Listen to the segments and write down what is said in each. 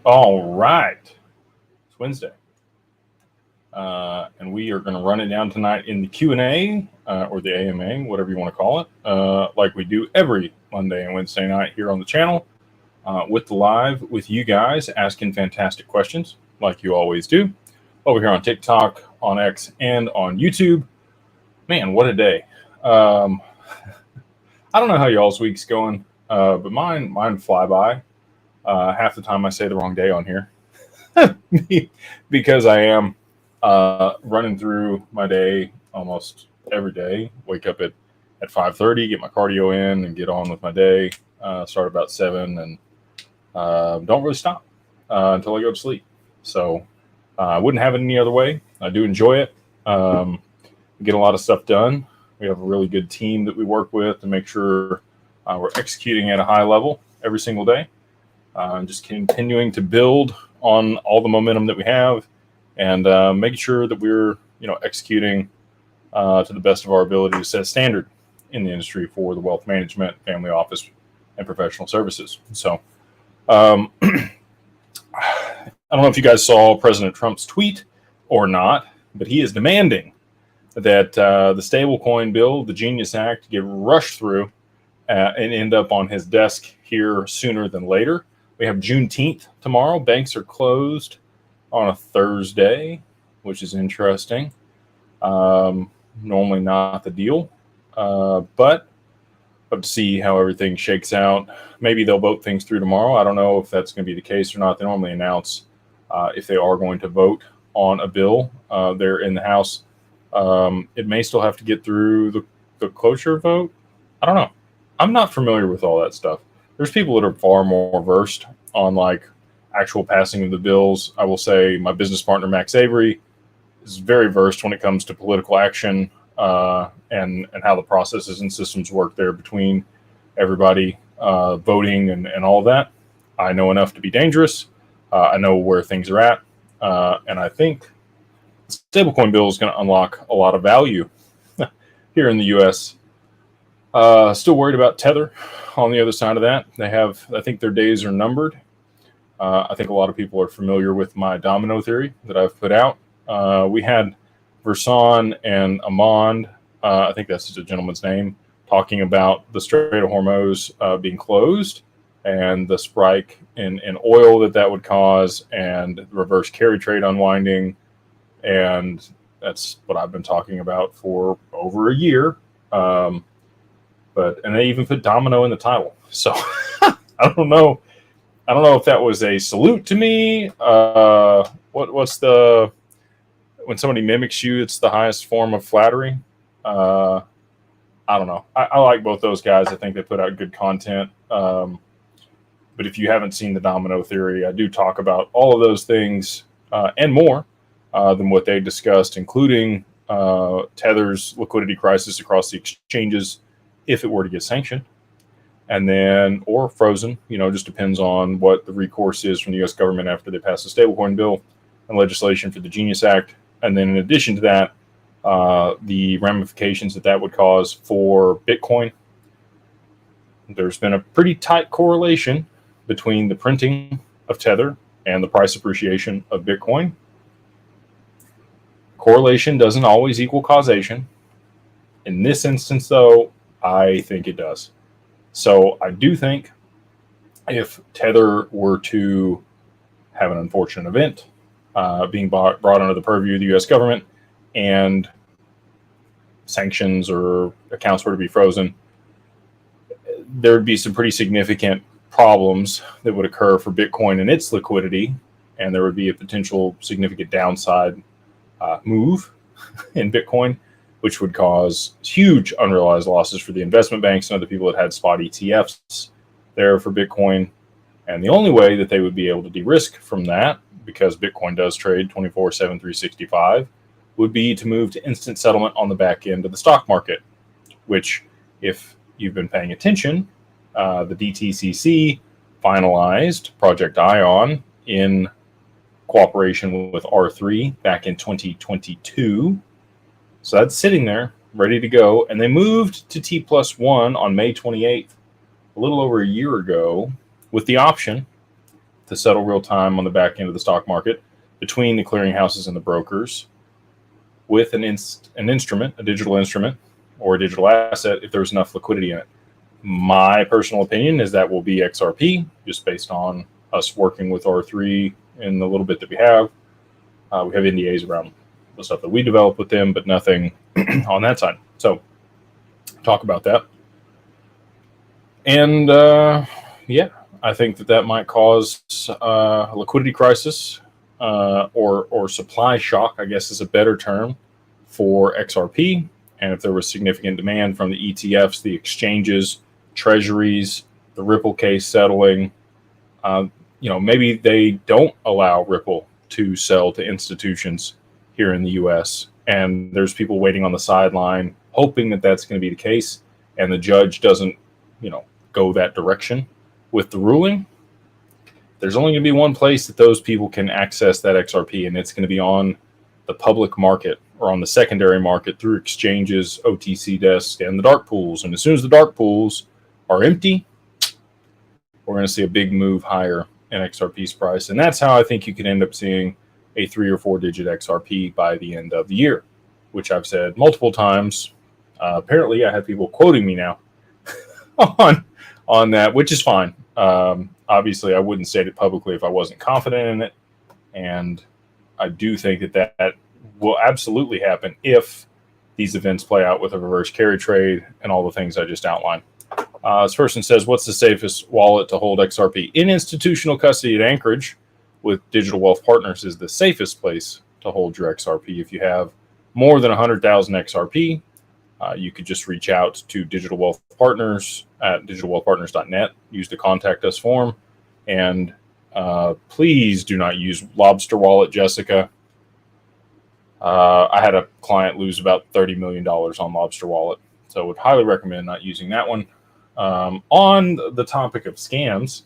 All right. It's Wednesday. And we are going to run it down tonight in the Q&A or the AMA, whatever you want to call it, like we do every Monday and Wednesday night here on the channel with the live with you guys asking fantastic questions like you always do over here on TikTok, on X, and on YouTube. Man, what a day. I don't know how y'all's week's going, but mine fly by. Half the time I say the wrong day on here because I am running through my day almost every day. Wake up at 5:30, get my cardio in, and get on with my day. Start about 7, and don't really stop until I go to sleep. So I wouldn't have it any other way. I do enjoy it. Get a lot of stuff done. We have a really good team that we work with to make sure we're executing at a high level every single day. Just continuing to build on all the momentum that we have, and making sure that we're executing to the best of our ability to set a standard in the industry for the wealth management, family office, and professional services. So I don't know if you guys saw President Trump's tweet or not, but he is demanding that the stablecoin bill, the Genius Act, get rushed through and end up on his desk here sooner than later. We have Juneteenth tomorrow. Banks are closed on a Thursday, which is interesting. Normally not the deal, but to see how everything shakes out. Maybe they'll vote things through tomorrow. I don't know if that's going to be the case or not. They normally announce if they are going to vote on a bill there in the House. It may still have to get through the cloture vote. I don't know. I'm not familiar with all that stuff. There's people that are far more versed on like actual passing of the bills. I will say my business partner, Max Avery, is very versed when it comes to political action and how the processes and systems work there between everybody voting and all of that. I know enough to be dangerous. I know where things are at. And I think the stablecoin bill is going to unlock a lot of value here in the U.S. Still worried about Tether on the other side of that. I think their days are numbered. I think a lot of people are familiar with my domino theory that I've put out. We had Verson and Amand, I think that's the gentleman's name, talking about the Strait of Hormuz being closed and the spike in oil that would cause, and the reverse carry trade unwinding. And that's what I've been talking about for over a year. And they even put domino in the title. So I don't know if that was a salute to me. What's when somebody mimics you, it's the highest form of flattery. I don't know. I like both those guys. I think they put out good content. But if you haven't seen the domino theory, I do talk about all of those things and more than what they discussed, including Tether's liquidity crisis across the exchanges if it were to get sanctioned, and then or frozen. Just depends on what the recourse is from the U.S. government after they pass the stablecoin bill and legislation for the Genius Act. And then in addition to that, the ramifications that would cause for Bitcoin. There's been a pretty tight correlation between the printing of Tether and the price appreciation of Bitcoin. Correlation doesn't always equal causation. In this instance, though, I think it does. So I do think if Tether were to have an unfortunate event, being brought under the purview of the U.S. government, and sanctions or accounts were to be frozen, there would be some pretty significant problems that would occur for Bitcoin and its liquidity, and there would be a potential significant downside move in Bitcoin, which would cause huge unrealized losses for the investment banks and other people that had spot ETFs there for Bitcoin. And the only way that they would be able to de-risk from that, because Bitcoin does trade 24/7, 365, would be to move to instant settlement on the back end of the stock market, which, if you've been paying attention, the DTCC finalized Project Ion in cooperation with R3 back in 2022. So that's sitting there, ready to go. And they moved to T+1 on May 28th, a little over a year ago, with the option to settle real time on the back end of the stock market between the clearinghouses and the brokers with an instrument, a digital instrument or a digital asset, if there's enough liquidity in it. My personal opinion is that will be XRP, just based on us working with R3 in the little bit that we have. We have NDAs around the stuff that we develop with them, but nothing on that side. So talk about that. And yeah, I think that might cause a liquidity crisis or supply shock, I guess is a better term, for XRP. And if there was significant demand from the ETFs, the exchanges, treasuries, the Ripple case settling, maybe they don't allow Ripple to sell to institutions here in the US. And there's people waiting on the sideline, hoping that that's going to be the case. And the judge doesn't, go that direction with the ruling. There's only going to be one place that those people can access that XRP, and it's going to be on the public market or on the secondary market through exchanges, OTC desks, and the dark pools. And as soon as the dark pools are empty, we're going to see a big move higher in XRP's price. And that's how I think you can end up seeing a 3 or 4 digit XRP by the end of the year, which I've said multiple times. Apparently, I have people quoting me now on that, which is fine. Obviously, I wouldn't state it publicly if I wasn't confident in it. And I do think that will absolutely happen if these events play out with a reverse carry trade and all the things I just outlined. This person says, what's the safest wallet to hold XRP? In institutional custody at Anchorage with Digital Wealth Partners is the safest place to hold your XRP. If you have more than 100,000 XRP, you could just reach out to Digital Wealth Partners at digitalwealthpartners.net. Use the contact us form. And please do not use Lobster Wallet, Jessica. I had a client lose about $30 million on Lobster Wallet. So would highly recommend not using that one. On the topic of scams,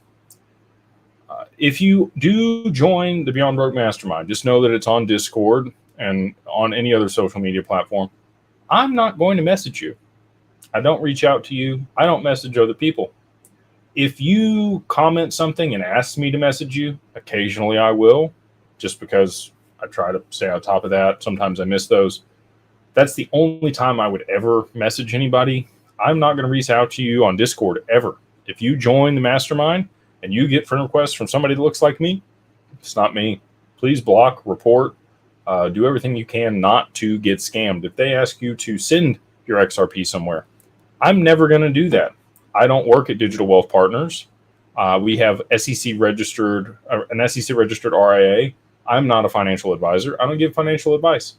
if you do join the Beyond Broke Mastermind, just know that it's on Discord and on any other social media platform. I'm not going to message you. I don't reach out to you. I don't message other people. If you comment something and ask me to message you, occasionally I will, just because I try to stay on top of that. Sometimes I miss those. That's the only time I would ever message anybody. I'm not going to reach out to you on Discord ever. If you join the mastermind and you get friend requests from somebody that looks like me, it's not me. Please block, report, do everything you can not to get scammed. If they ask you to send your XRP somewhere, I'm never going to do that. I don't work at Digital Wealth Partners. We have an SEC registered RIA. I'm not a financial advisor. I don't give financial advice.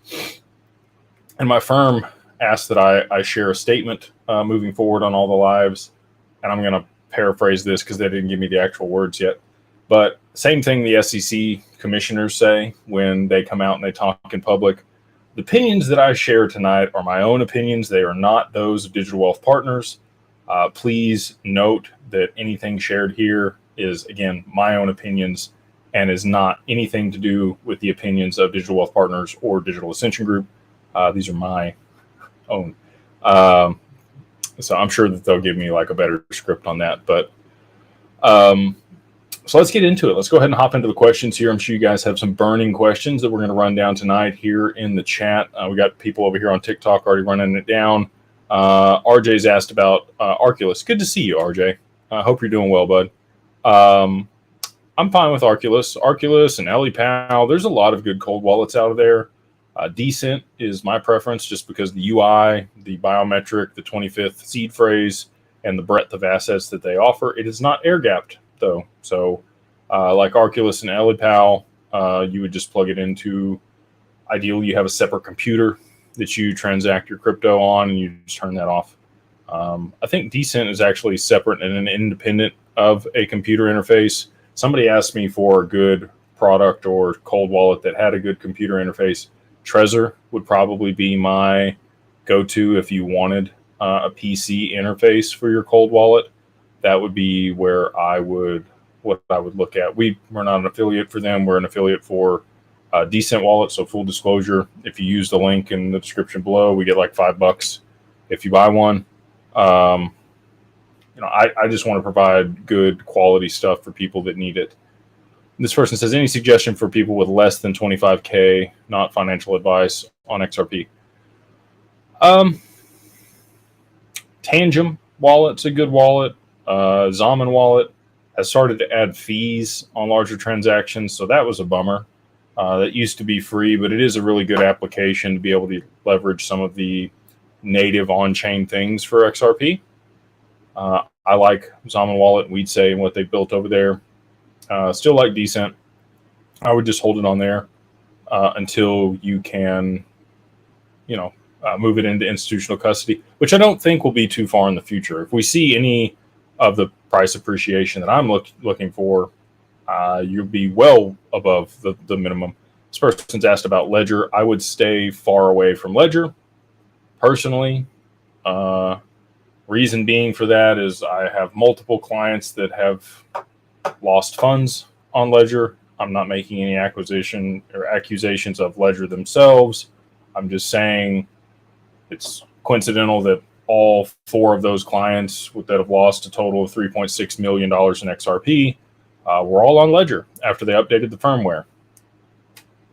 And my firm asked that I share a statement moving forward on all the lives. And I'm going to paraphrase this because they didn't give me the actual words yet. But same thing the SEC commissioners say when they come out and they talk in public. The opinions that I share tonight are my own opinions. They are not those of Digital Wealth Partners. Please note that anything shared here is, again, my own opinions and is not anything to do with the opinions of Digital Wealth Partners or Digital Ascension Group. These are my own. So I'm sure that they'll give me like a better script on that. But so let's get into it. Let's go ahead and hop into the questions here. I'm sure you guys have some burning questions that we're going to run down tonight here in the chat. We got people over here on TikTok already running it down. RJ's asked about Arculus. Good to see you, RJ. I hope you're doing well, bud. I'm fine with Arculus. Arculus and LEPAL. There's a lot of good cold wallets out of there. Decent is my preference just because the UI, the biometric, the 25th seed phrase, and the breadth of assets that they offer. It is not air-gapped, though. So like Arculus and LEPAL, you would just plug it into, ideally you have a separate computer that you transact your crypto on and you just turn that off. I think Decent is actually separate and independent of a computer interface. Somebody asked me for a good product or cold wallet that had a good computer interface. Trezor would probably be my go-to if you wanted a PC interface for your cold wallet. That would be where I would look at. We're not an affiliate for them. We're an affiliate for Decent Wallet. So full disclosure, if you use the link in the description below, we get like $5 if you buy one. I just want to provide good quality stuff for people that need it. This person says, any suggestion for people with less than 25K, not financial advice, on XRP? Tangem wallet's a good wallet. Zaman wallet has started to add fees on larger transactions, so that was a bummer. That used to be free, but it is a really good application to be able to leverage some of the native on-chain things for XRP. I like Zaman wallet, we'd say, and what they built over there. Still like Decent. I would just hold it on there until you can, move it into institutional custody, which I don't think will be too far in the future. If we see any of the price appreciation that I'm looking for, you'll be well above the minimum. This person's asked about Ledger. I would stay far away from Ledger, personally. Reason being for that is I have multiple clients that have lost funds on Ledger. I'm not making any acquisition or accusations of Ledger themselves. I'm just saying it's coincidental that all 4 of those clients that have lost a total of $3.6 million in XRP were all on Ledger after they updated the firmware.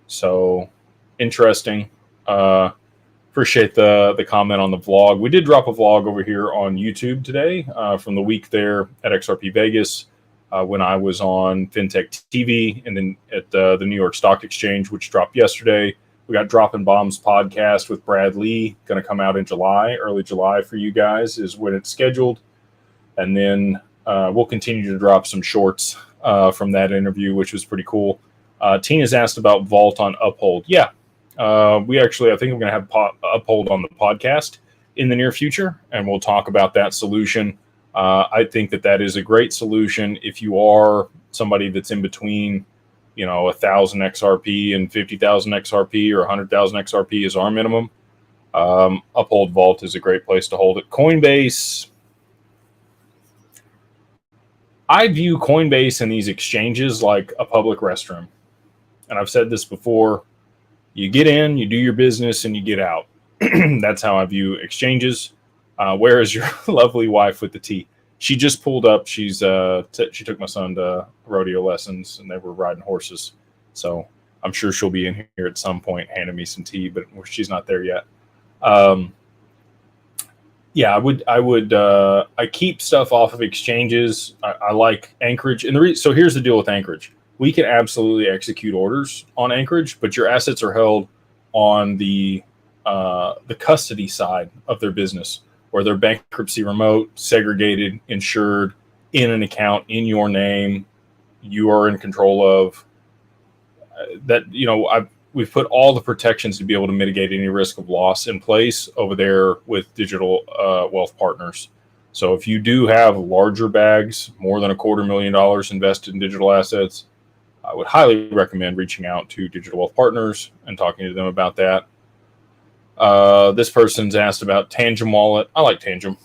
So interesting. Appreciate the comment on the vlog. We did drop a vlog over here on YouTube today from the week there at XRP Vegas when I was on FinTech TV, and then at the New York Stock Exchange, which dropped yesterday. We got Dropping Bombs podcast with Brad Lee, going to come out in July, early July for you guys is when it's scheduled. And then we'll continue to drop some shorts from that interview, which was pretty cool. Tina's asked about Vault on Uphold. Yeah, we actually, I think I'm going to have Uphold on the podcast in the near future, and we'll talk about that solution. I think that is a great solution if you are somebody that's in between, 1,000 XRP and 50,000 XRP or 100,000 XRP is our minimum. Uphold Vault is a great place to hold it. Coinbase, I view Coinbase and these exchanges like a public restroom. And I've said this before, you get in, you do your business, and you get out. That's how I view exchanges. Where is your lovely wife with the tea? She just pulled up. She's she took my son to rodeo lessons, and they were riding horses. So I'm sure she'll be in here at some point handing me some tea, but she's not there yet. Yeah, I keep stuff off of exchanges. I like Anchorage, and so here's the deal with Anchorage. We can absolutely execute orders on Anchorage, but your assets are held on the custody side of their business, where they're bankruptcy remote, segregated, insured, in an account in your name. You are in control of that. We've put all the protections to be able to mitigate any risk of loss in place over there with Digital Wealth Partners. So if you do have larger bags, more than $250,000 invested in digital assets, I would highly recommend reaching out to Digital Wealth Partners and talking to them about that. This person's asked about Tangem Wallet. I like Tangem.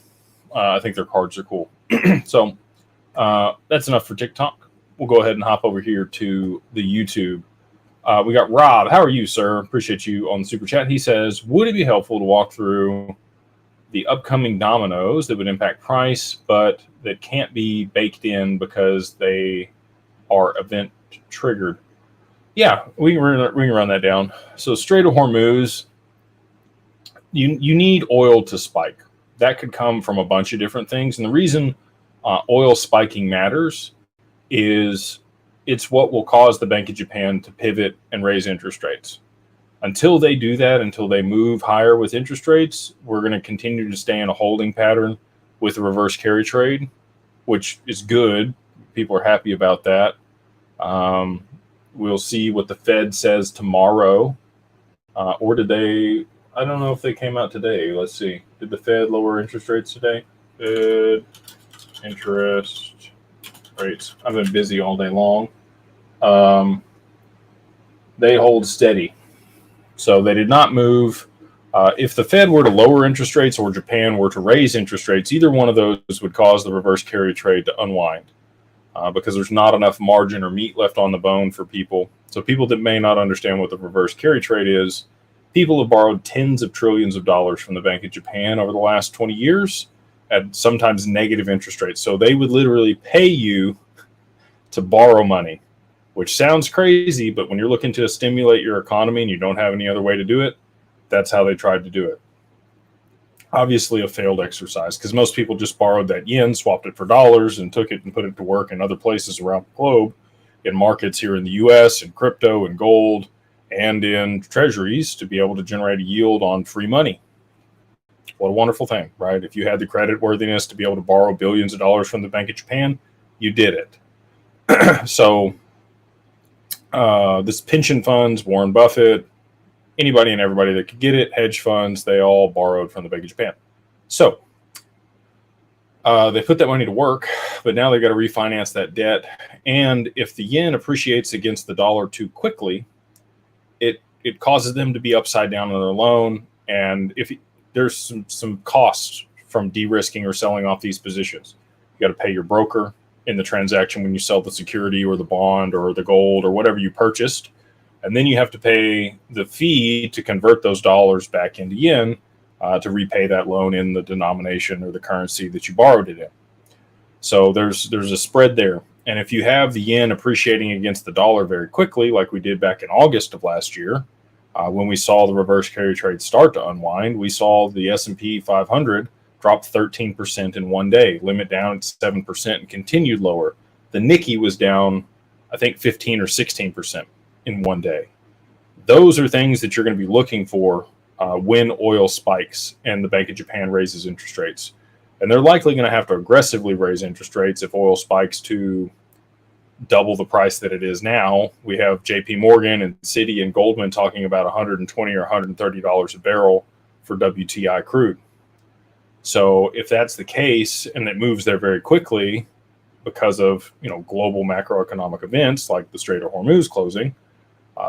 I think their cards are cool. So that's enough for TikTok. We'll go ahead and hop over here to the YouTube. We got Rob. How are you, sir? Appreciate you on the super chat. He says, would it be helpful to walk through the upcoming dominoes that would impact price, but that can't be baked in because they are event triggered? Yeah, we can run that down. So Strait of Hormuz, you need oil to spike. That could come from a bunch of different things. And the reason oil spiking matters is it's what will cause the Bank of Japan to pivot and raise interest rates. Until they do that, until they move higher with interest rates, we're going to continue to stay in a holding pattern with the reverse carry trade, which is good. People are happy about that. We'll see what the Fed says tomorrow. Or did they... I don't know if they came out today. Let's see. Did the Fed lower interest rates today? Fed interest rates. I've been busy all day long. They hold steady. So they did not move. If the Fed were to lower interest rates or Japan were to raise interest rates, either one of those would cause the reverse carry trade to unwind because there's not enough margin or meat left on the bone for people. So people that may not understand what the reverse carry trade is, people have borrowed tens of trillions of dollars from the Bank of Japan over the last 20 years at sometimes negative interest rates. So they would literally pay you to borrow money. which sounds crazy, but when you're looking to stimulate your economy and you don't have any other way to do it, that's how they tried to do it. Obviously a failed exercise, because most people just borrowed that yen, swapped it for dollars, and took it and put it to work in other places around the globe, in markets here in the US, in crypto and gold, and in treasuries to be able to generate a yield on free money. What a wonderful thing, right? If you had the credit worthiness to be able to borrow billions of dollars from the Bank of Japan, you did it. So this pension funds, Warren Buffett, anybody and everybody that could get it, hedge funds, they all borrowed from the Bank of Japan. So they put that money to work, but now they've got to refinance that debt. And if the yen appreciates against the dollar too quickly, it causes them to be upside down on their loan. And if there's some costs from de-risking or selling off these positions, you got to pay your broker in the transaction when you sell the security or the bond or the gold or whatever you purchased. And then you have to pay the fee to convert those dollars back into yen to repay that loan in the denomination or the currency that you borrowed it in. So there's a spread there. And if you have the yen appreciating against the dollar very quickly, like we did back in August of last year, when we saw the reverse carry trade start to unwind, we saw the S&P 500 drop 13% in one day, limit down at 7% and continued lower. The Nikkei was down, I think, 15 or 16% in one day. Those are things that you're going to be looking for when oil spikes and the Bank of Japan raises interest rates. And they're likely going to have to aggressively raise interest rates if oil spikes to double the price that it is now. We have JP Morgan and Citi and Goldman talking about $120 or $130 a barrel for WTI crude. So if that's the case and it moves there very quickly because of global macroeconomic events like the Strait of Hormuz closing,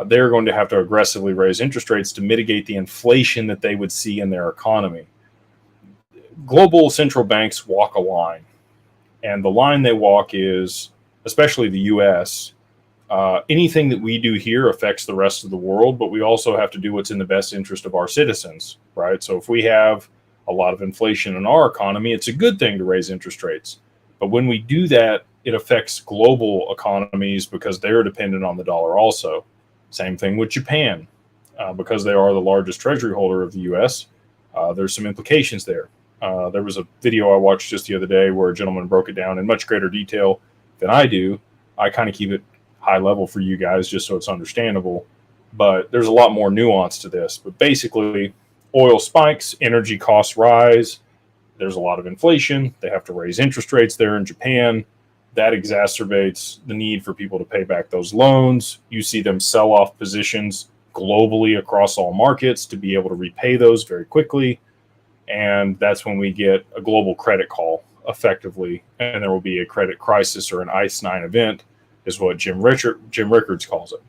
they're going to have to aggressively raise interest rates to mitigate the inflation that they would see in their economy. Global central banks walk a line, and the line they walk is, especially the US, anything that we do here affects the rest of the world, but we also have to do what's in the best interest of our citizens, right? So if we have a lot of inflation in our economy, it's a good thing to raise interest rates. But when we do that, it affects global economies because they're dependent on the dollar also. Same thing with Japan. Because they are the largest treasury holder of the US, there's some implications there. There was a video I watched just the other day where a gentleman broke it down in much greater detail than I do. I kind of keep it high level for you guys just so it's understandable. But there's a lot more nuance to this. But basically, oil spikes, energy costs rise, there's a lot of inflation. They have to raise interest rates there in Japan. That exacerbates the need for people to pay back those loans. You see them sell off positions globally across all markets to be able to repay those very quickly. And that's when we get a global credit call effectively. And there will be a credit crisis or an ICE 9 event is what Jim Rickards calls it.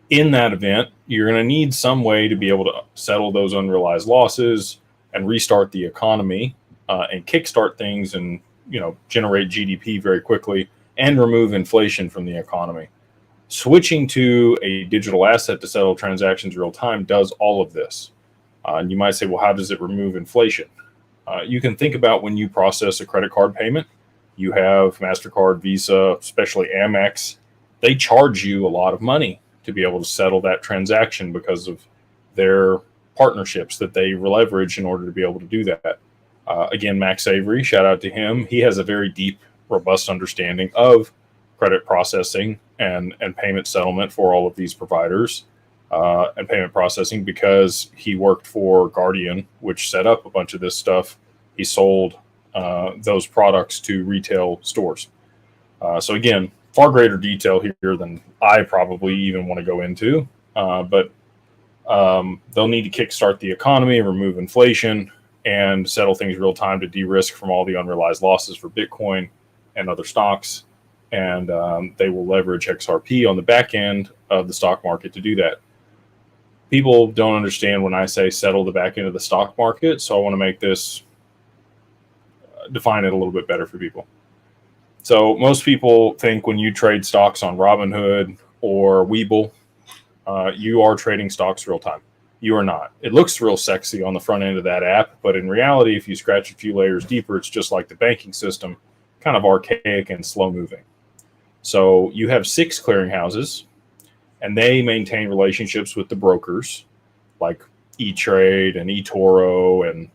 In that event, you're going to need some way to be able to settle those unrealized losses and restart the economy and kickstart things and generate GDP very quickly and remove inflation from the economy. Switching to a digital asset to settle transactions real time does all of this. And you might say, well, how does it remove inflation? You can think about when you process a credit card payment, you have MasterCard, Visa, especially Amex, they charge you a lot of money to be able to settle that transaction because of their partnerships that they leverage in order to be able to do that. Again, Max Avery, shout out to him. He has a very deep, robust understanding of credit processing and payment settlement for all of these providers and payment processing because he worked for Guardian, which set up a bunch of this stuff. He sold those products to retail stores. So again, far greater detail here than I probably even want to go into, but they'll need to kickstart the economy, remove inflation, and settle things real time to de-risk from all the unrealized losses for Bitcoin and other stocks. And they will leverage XRP on the back end of the stock market to do that. People don't understand when I say settle the back end of the stock market, so I want to make this, define it a little bit better for people. So most people think when you trade stocks on Robinhood or Webull, you are trading stocks real time. You are not. It looks real sexy on the front end of that app, but in reality, if you scratch a few layers deeper, it's just like the banking system, kind of archaic and slow moving. So you have 6 clearinghouses, and they maintain relationships with the brokers like E-Trade and eToro and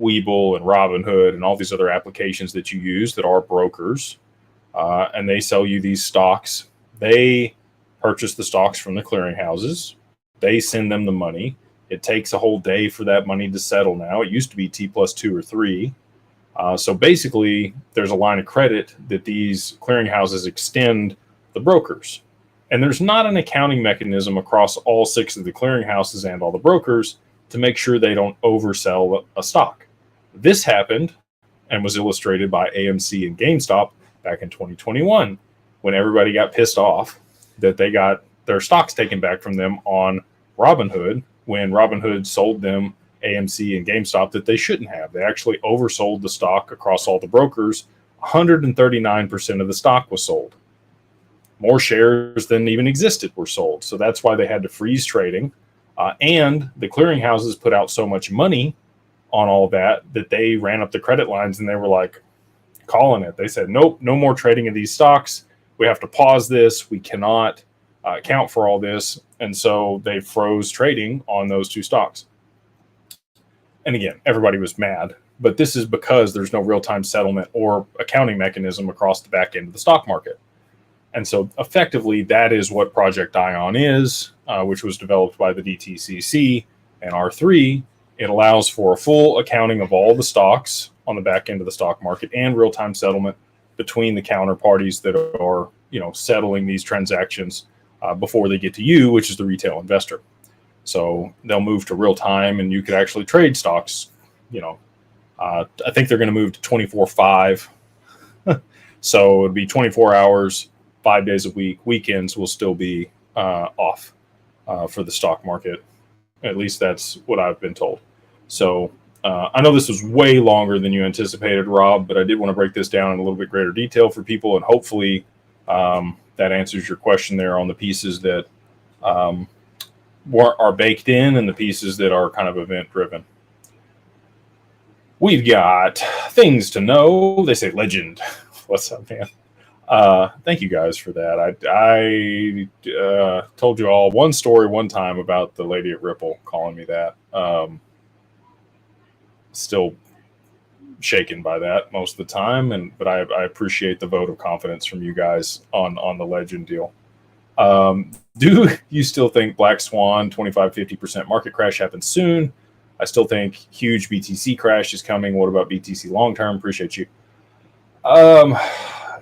Webull and Robinhood and all these other applications that you use that are brokers. And they sell you these stocks. They purchase the stocks from the clearinghouses. They send them the money. It takes a whole day for that money to settle now. It used to be T+2 or 3. So basically, there's a line of credit that these clearinghouses extend the brokers. And there's not an accounting mechanism across all 6 of the clearinghouses and all the brokers to make sure they don't oversell a stock. This happened and was illustrated by AMC and GameStop back in 2021 when everybody got pissed off that they got their stocks taken back from them on Robinhood when Robinhood sold them AMC and GameStop that they shouldn't have. They actually oversold the stock across all the brokers. 139% of the stock was sold. More shares than even existed were sold. So that's why they had to freeze trading. And the clearinghouses put out so much money on all that they ran up the credit lines and they were like calling it. They said, nope, no more trading of these stocks. We have to pause this. We cannot account for all this. And so they froze trading on those 2 stocks. And again, everybody was mad. But this is because there's no real-time settlement or accounting mechanism across the back end of the stock market. And so effectively, that is what Project Ion is, which was developed by the DTCC and R3. It allows for a full accounting of all the stocks on the back end of the stock market and real-time settlement between the counterparties that are, settling these transactions before they get to you, which is the retail investor. So they'll move to real time, and you could actually trade stocks. I think they're going to move to 24/5. So it'd be 24 hours, 5 days a week. Weekends will still be off for the stock market. At least that's what I've been told. So I know this was way longer than you anticipated, Rob, but I did want to break this down in a little bit greater detail for people, and hopefully that answers your question there on the pieces that are baked in and the pieces that are kind of event driven. We've got things to know. They say legend. What's up, man? Thank you guys for that. I told you all one story one time about the lady at Ripple calling me that. Still shaken by that most of the time, but I appreciate the vote of confidence from you guys on the legend deal. Do you still think Black Swan 25-50% market crash happens soon? I still think huge BTC crash is coming. What about BTC long term? Appreciate you.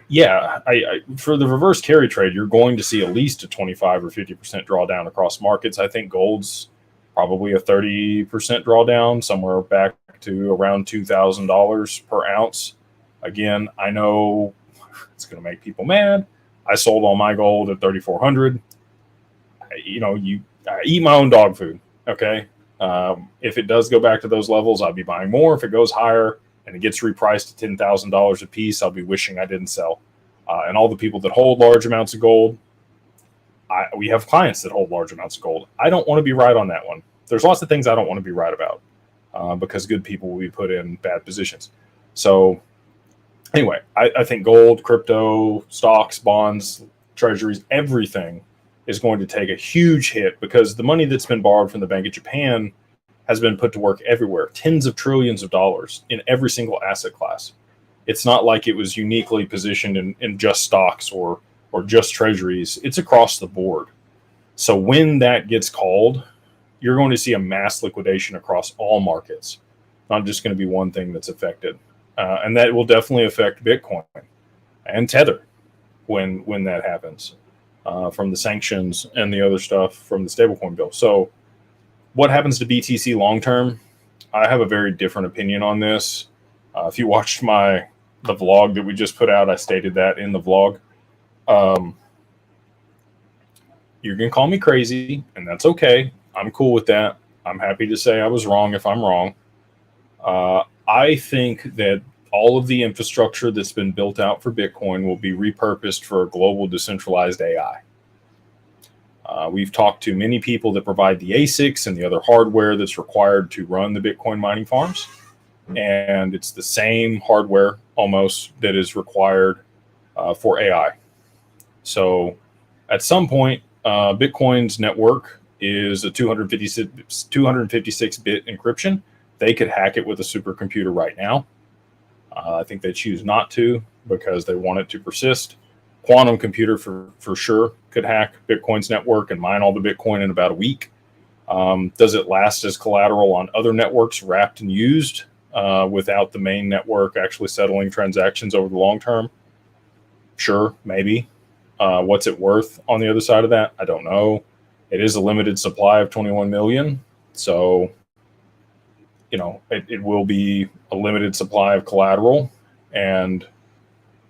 Yeah, I for the reverse carry trade, you're going to see at least a 25 or 50% drawdown across markets. I think gold's probably a 30% drawdown, somewhere back to around $2,000 per ounce. Again, I know it's going to make people mad. I sold all my gold at 3,400. I eat my own dog food. Okay. If it does go back to those levels, I'll be buying more. If it goes higher and it gets repriced to $10,000 a piece, I'll be wishing I didn't sell. And all the people that hold large amounts of gold, we have clients that hold large amounts of gold. I don't want to be right on that one. There's lots of things I don't want to be right about because good people will be put in bad positions. So anyway, I think gold, crypto, stocks, bonds, treasuries, everything is going to take a huge hit because the money that's been borrowed from the Bank of Japan has been put to work everywhere, tens of trillions of dollars in every single asset class. It's not like it was uniquely positioned in just stocks or just treasuries. It's across the board. So when that gets called, you're going to see a mass liquidation across all markets, not just going to be one thing that's affected. And that will definitely affect Bitcoin and Tether when that happens from the sanctions and the other stuff from the stablecoin bill. So what happens to BTC long term? I have a very different opinion on this. If you watched the vlog that we just put out, I stated that in the vlog. You're going to call me crazy, and that's okay. I'm cool with that. I'm happy to say I was wrong if I'm wrong. I think that all of the infrastructure that's been built out for Bitcoin will be repurposed for a global decentralized AI. We've talked to many people that provide the ASICs and the other hardware that's required to run the Bitcoin mining farms. And it's the same hardware almost that is required for AI. So at some point, Bitcoin's network is a 256-bit encryption. They could hack it with a supercomputer right now. I think they choose not to because they want it to persist. Quantum computer for sure could hack Bitcoin's network and mine all the Bitcoin in about a week. Does it last as collateral on other networks wrapped and used without the main network actually settling transactions over the long term? Sure, maybe. What's it worth on the other side of that? I don't know. It is a limited supply of 21 million. So, it will be a limited supply of collateral, and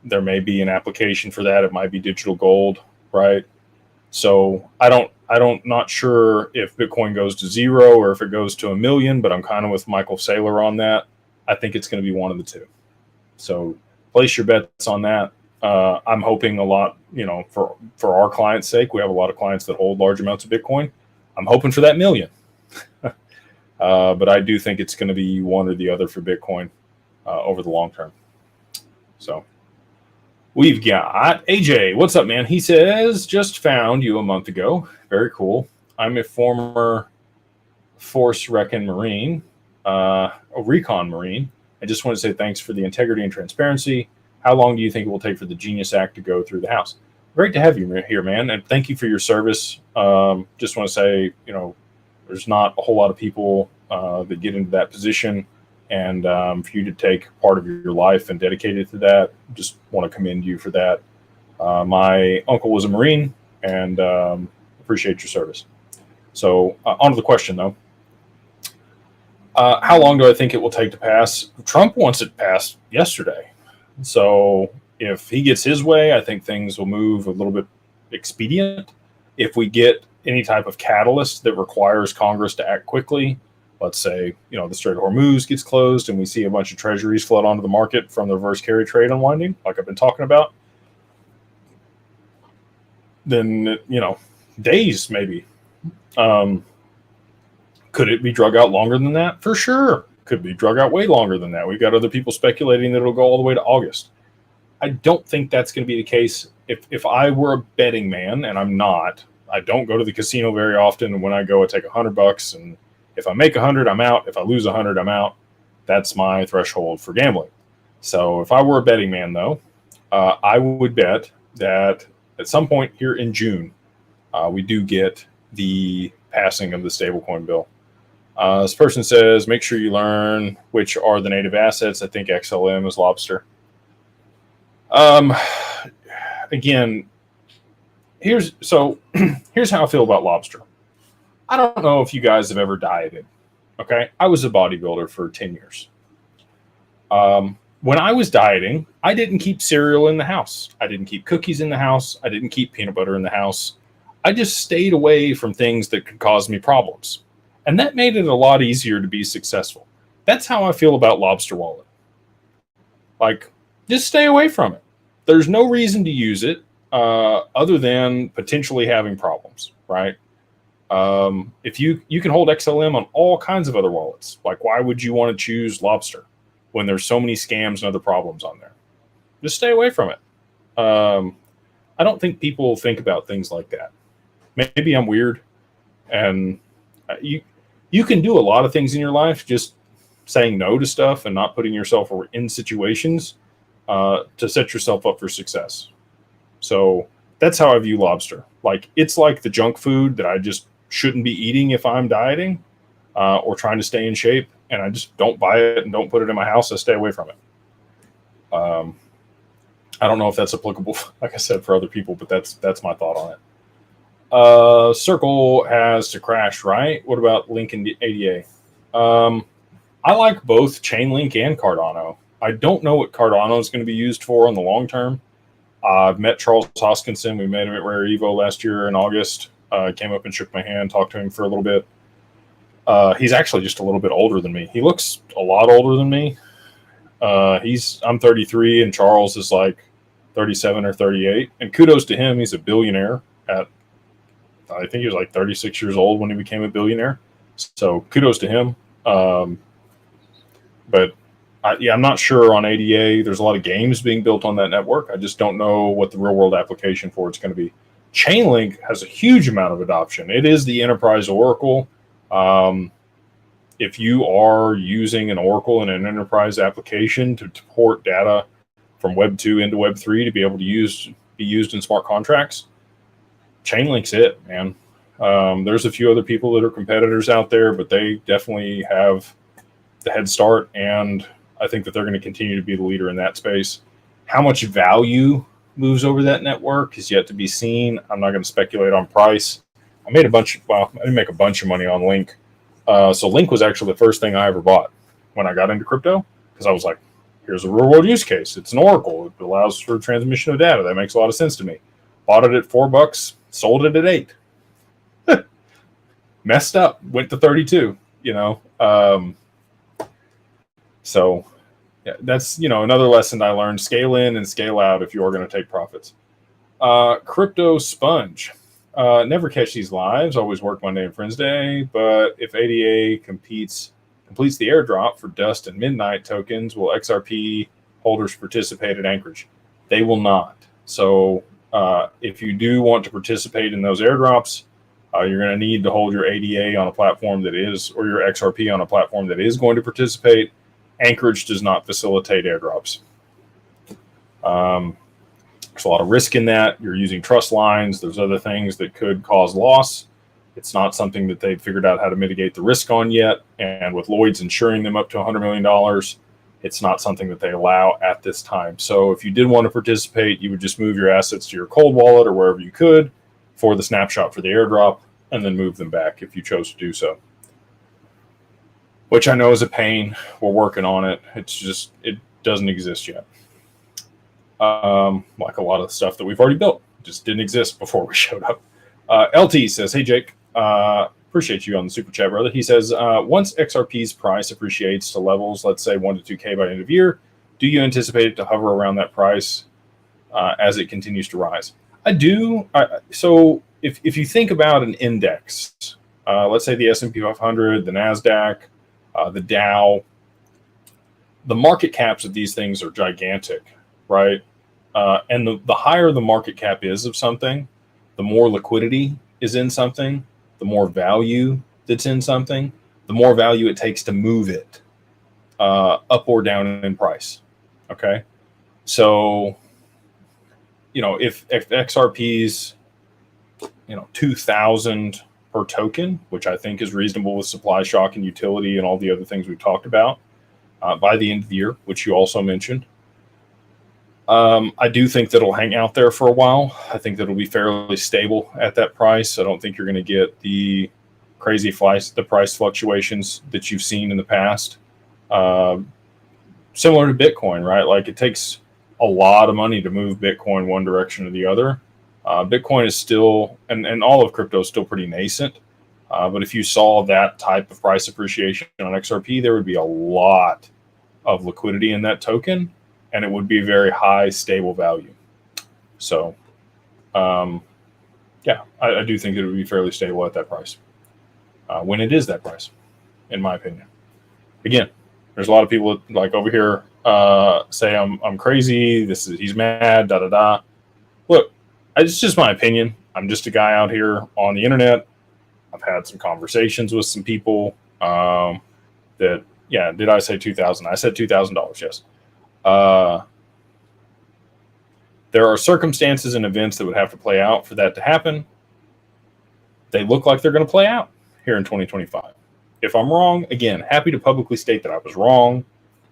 there may be an application for that. It might be digital gold, right? So not sure if Bitcoin goes to zero or if it goes to 1 million, but I'm kind of with Michael Saylor on that. I think it's going to be one of the two. So place your bets on that. I'm hoping a lot, for our clients' sake. We have a lot of clients that hold large amounts of Bitcoin. I'm hoping for that million. But I do think it's going to be one or the other for Bitcoin over the long term. So we've got AJ. What's up, man? He says, just found you a month ago. Very cool. I'm a former Force Recon Marine, a Recon Marine. I just want to say thanks for the integrity and transparency. How long do you think it will take for the Genius Act to go through the House? Great to have you here, man. And thank you for your service. Just want to say, there's not a whole lot of people that get into that position. And for you to take part of your life and dedicate it to that, just want to commend you for that. My uncle was a Marine, and appreciate your service. So on to the question, though. How long do I think it will take to pass? Trump wants it passed yesterday. So if he gets his way, I think things will move a little bit expedient. If we get any type of catalyst that requires Congress to act quickly, let's say, the Strait of Hormuz gets closed and we see a bunch of treasuries flood onto the market from the reverse carry trade unwinding, like I've been talking about, then, days maybe. Could it be drug out longer than that? For sure. Could be drug out way longer than that. We've got other people speculating that it'll go all the way to August. I don't think that's going to be the case. If I were a betting man, and I'm not, I don't go to the casino very often. And when I go, I take $100, and if I make 100, I'm out. If I lose 100, I'm out. That's my threshold for gambling. So if I were a betting man, though, I would bet that at some point here in June, we do get the passing of the stablecoin bill. This person says, make sure you learn which are the native assets. I think XLM is Lobster. Again, here's how I feel about Lobster. I don't know if you guys have ever dieted. Okay. I was a bodybuilder for 10 years. When I was dieting, I didn't keep cereal in the house. I didn't keep cookies in the house. I didn't keep peanut butter in the house. I just stayed away from things that could cause me problems. And that made it a lot easier to be successful. That's how I feel about Lobster Wallet. Like, just stay away from it. There's no reason to use it other than potentially having problems, right? If you can hold XLM on all kinds of other wallets, like why would you want to choose Lobster when there's so many scams and other problems on there? Just stay away from it. I don't think people think about things like that. Maybe I'm weird, and you can do a lot of things in your life just saying no to stuff and not putting yourself in situations to set yourself up for success. So that's how I view Lobster. Like, it's like the junk food that I just shouldn't be eating if I'm dieting or trying to stay in shape, and I just don't buy it and don't put it in my house. I stay away from it. I don't know if that's applicable, like I said, for other people, but that's my thought on it. Circle has to crash, right? What about Link and ADA? I like both Chainlink and Cardano. I don't know what Cardano is going to be used for in the long term. I've met Charles Hoskinson. We met him at Rare Evo last year in August. Came up and shook my hand, talked to him for a little bit. He's actually just a little bit older than me. He looks a lot older than me. I'm 33 and Charles is like 37 or 38. And kudos to him. He's a billionaire at, I think he was like 36 years old when he became a billionaire. So kudos to him. But I'm not sure on ADA. There's a lot of games being built on that network. I just don't know what the real world application for it's going to be. Chainlink has a huge amount of adoption. It is the enterprise Oracle. If you are using an Oracle in an enterprise application to port data from Web 2 into Web 3 to be able to be used in smart contracts, Chainlink's it, man. There's a few other people that are competitors out there, but they definitely have the head start, and I think that they're going to continue to be the leader in that space. How much value moves over that network is yet to be seen. I'm not going to speculate on price. I didn't make a bunch of money on Link. So Link was actually the first thing I ever bought when I got into crypto, because I was like, here's a real world use case. It's an Oracle. It allows for transmission of data. That makes a lot of sense to me. Bought it at $4, sold it at $8. Messed up, went to 32, So yeah, that's, another lesson I learned. Scale in and scale out if you are going to take profits. Crypto Sponge. Never catch these lives. Always work Monday and Wednesday. But if ADA completes the airdrop for Dust and Midnight tokens, will XRP holders participate at Anchorage? They will not. So if you do want to participate in those airdrops, you're going to need to hold your ADA on a platform that is, or your XRP on a platform that is going to participate. Anchorage does not facilitate airdrops. There's a lot of risk in that. You're using trust lines. There's other things that could cause loss. It's not something that they've figured out how to mitigate the risk on yet. And with Lloyd's insuring them up to $100 million, it's not something that they allow at this time. So if you did want to participate, you would just move your assets to your cold wallet or wherever you could for the snapshot for the airdrop, and then move them back if you chose to do so. Which I know is a pain. We're working on it. It's just, it doesn't exist yet. Like a lot of the stuff that we've already built. It just didn't exist before we showed up. LT says, hey, Jake, appreciate you on the super chat, brother. He says, once XRP's price appreciates to levels, let's say 1 to 2K by end of year, do you anticipate it to hover around that price as it continues to rise? I do. So if you think about an index, let's say the S&P 500, the NASDAQ, the Dow, the market caps of these things are gigantic, right? And the higher the market cap is of something, the more liquidity is in something, the more value that's in something, the more value it takes to move it up or down in price. Okay. So, if XRP's, 2,000 per token, which I think is reasonable with supply shock and utility and all the other things we've talked about by the end of the year, which you also mentioned. I do think that it'll hang out there for a while. I think that it'll be fairly stable at that price. I don't think you're going to get the crazy the price fluctuations that you've seen in the past. Similar to Bitcoin, right? Like it takes a lot of money to move Bitcoin one direction or the other. Bitcoin is still, and all of crypto is still pretty nascent. But if you saw that type of price appreciation on XRP, there would be a lot of liquidity in that token, and it would be very high, stable value. So, I do think it would be fairly stable at that price when it is that price, in my opinion. Again, there's a lot of people that, like over here say I'm crazy. He's mad. Da da da. Look, it's just my opinion. I'm just a guy out here on the internet. I've had some conversations with some people that, did I say 2,000? I said $2,000. Yes. There are circumstances and events that would have to play out for that to happen. They look like they're going to play out here in 2025. If I'm wrong, again, happy to publicly state that I was wrong.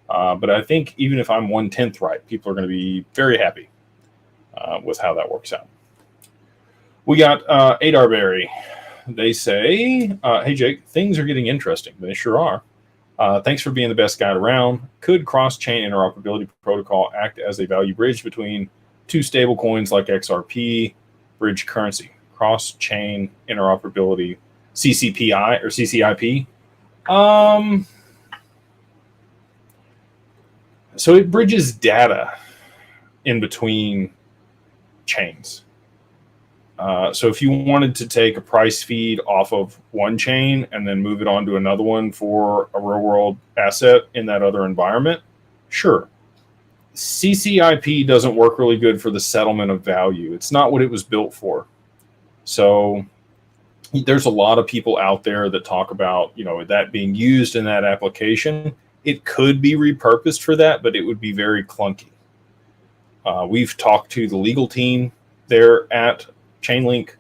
But I think even if I'm 1/10 right, people are going to be very happy with how that works out. We got Adarberry. They say, hey, Jake, things are getting interesting. They sure are. Thanks for being the best guide around. Could cross-chain interoperability protocol act as a value bridge between two stable coins like XRP, bridge currency, cross-chain interoperability, CCPI or CCIP? So it bridges data in between chains. So if you wanted to take a price feed off of one chain and then move it on to another one for a real world asset in that other environment, Sure. CCIP doesn't work really good for the settlement of value. It's not what it was built for. So there's a lot of people out there that talk about, that being used in that application. It could be repurposed for that, but it would be very clunky. We've talked to the legal team there at Chainlink.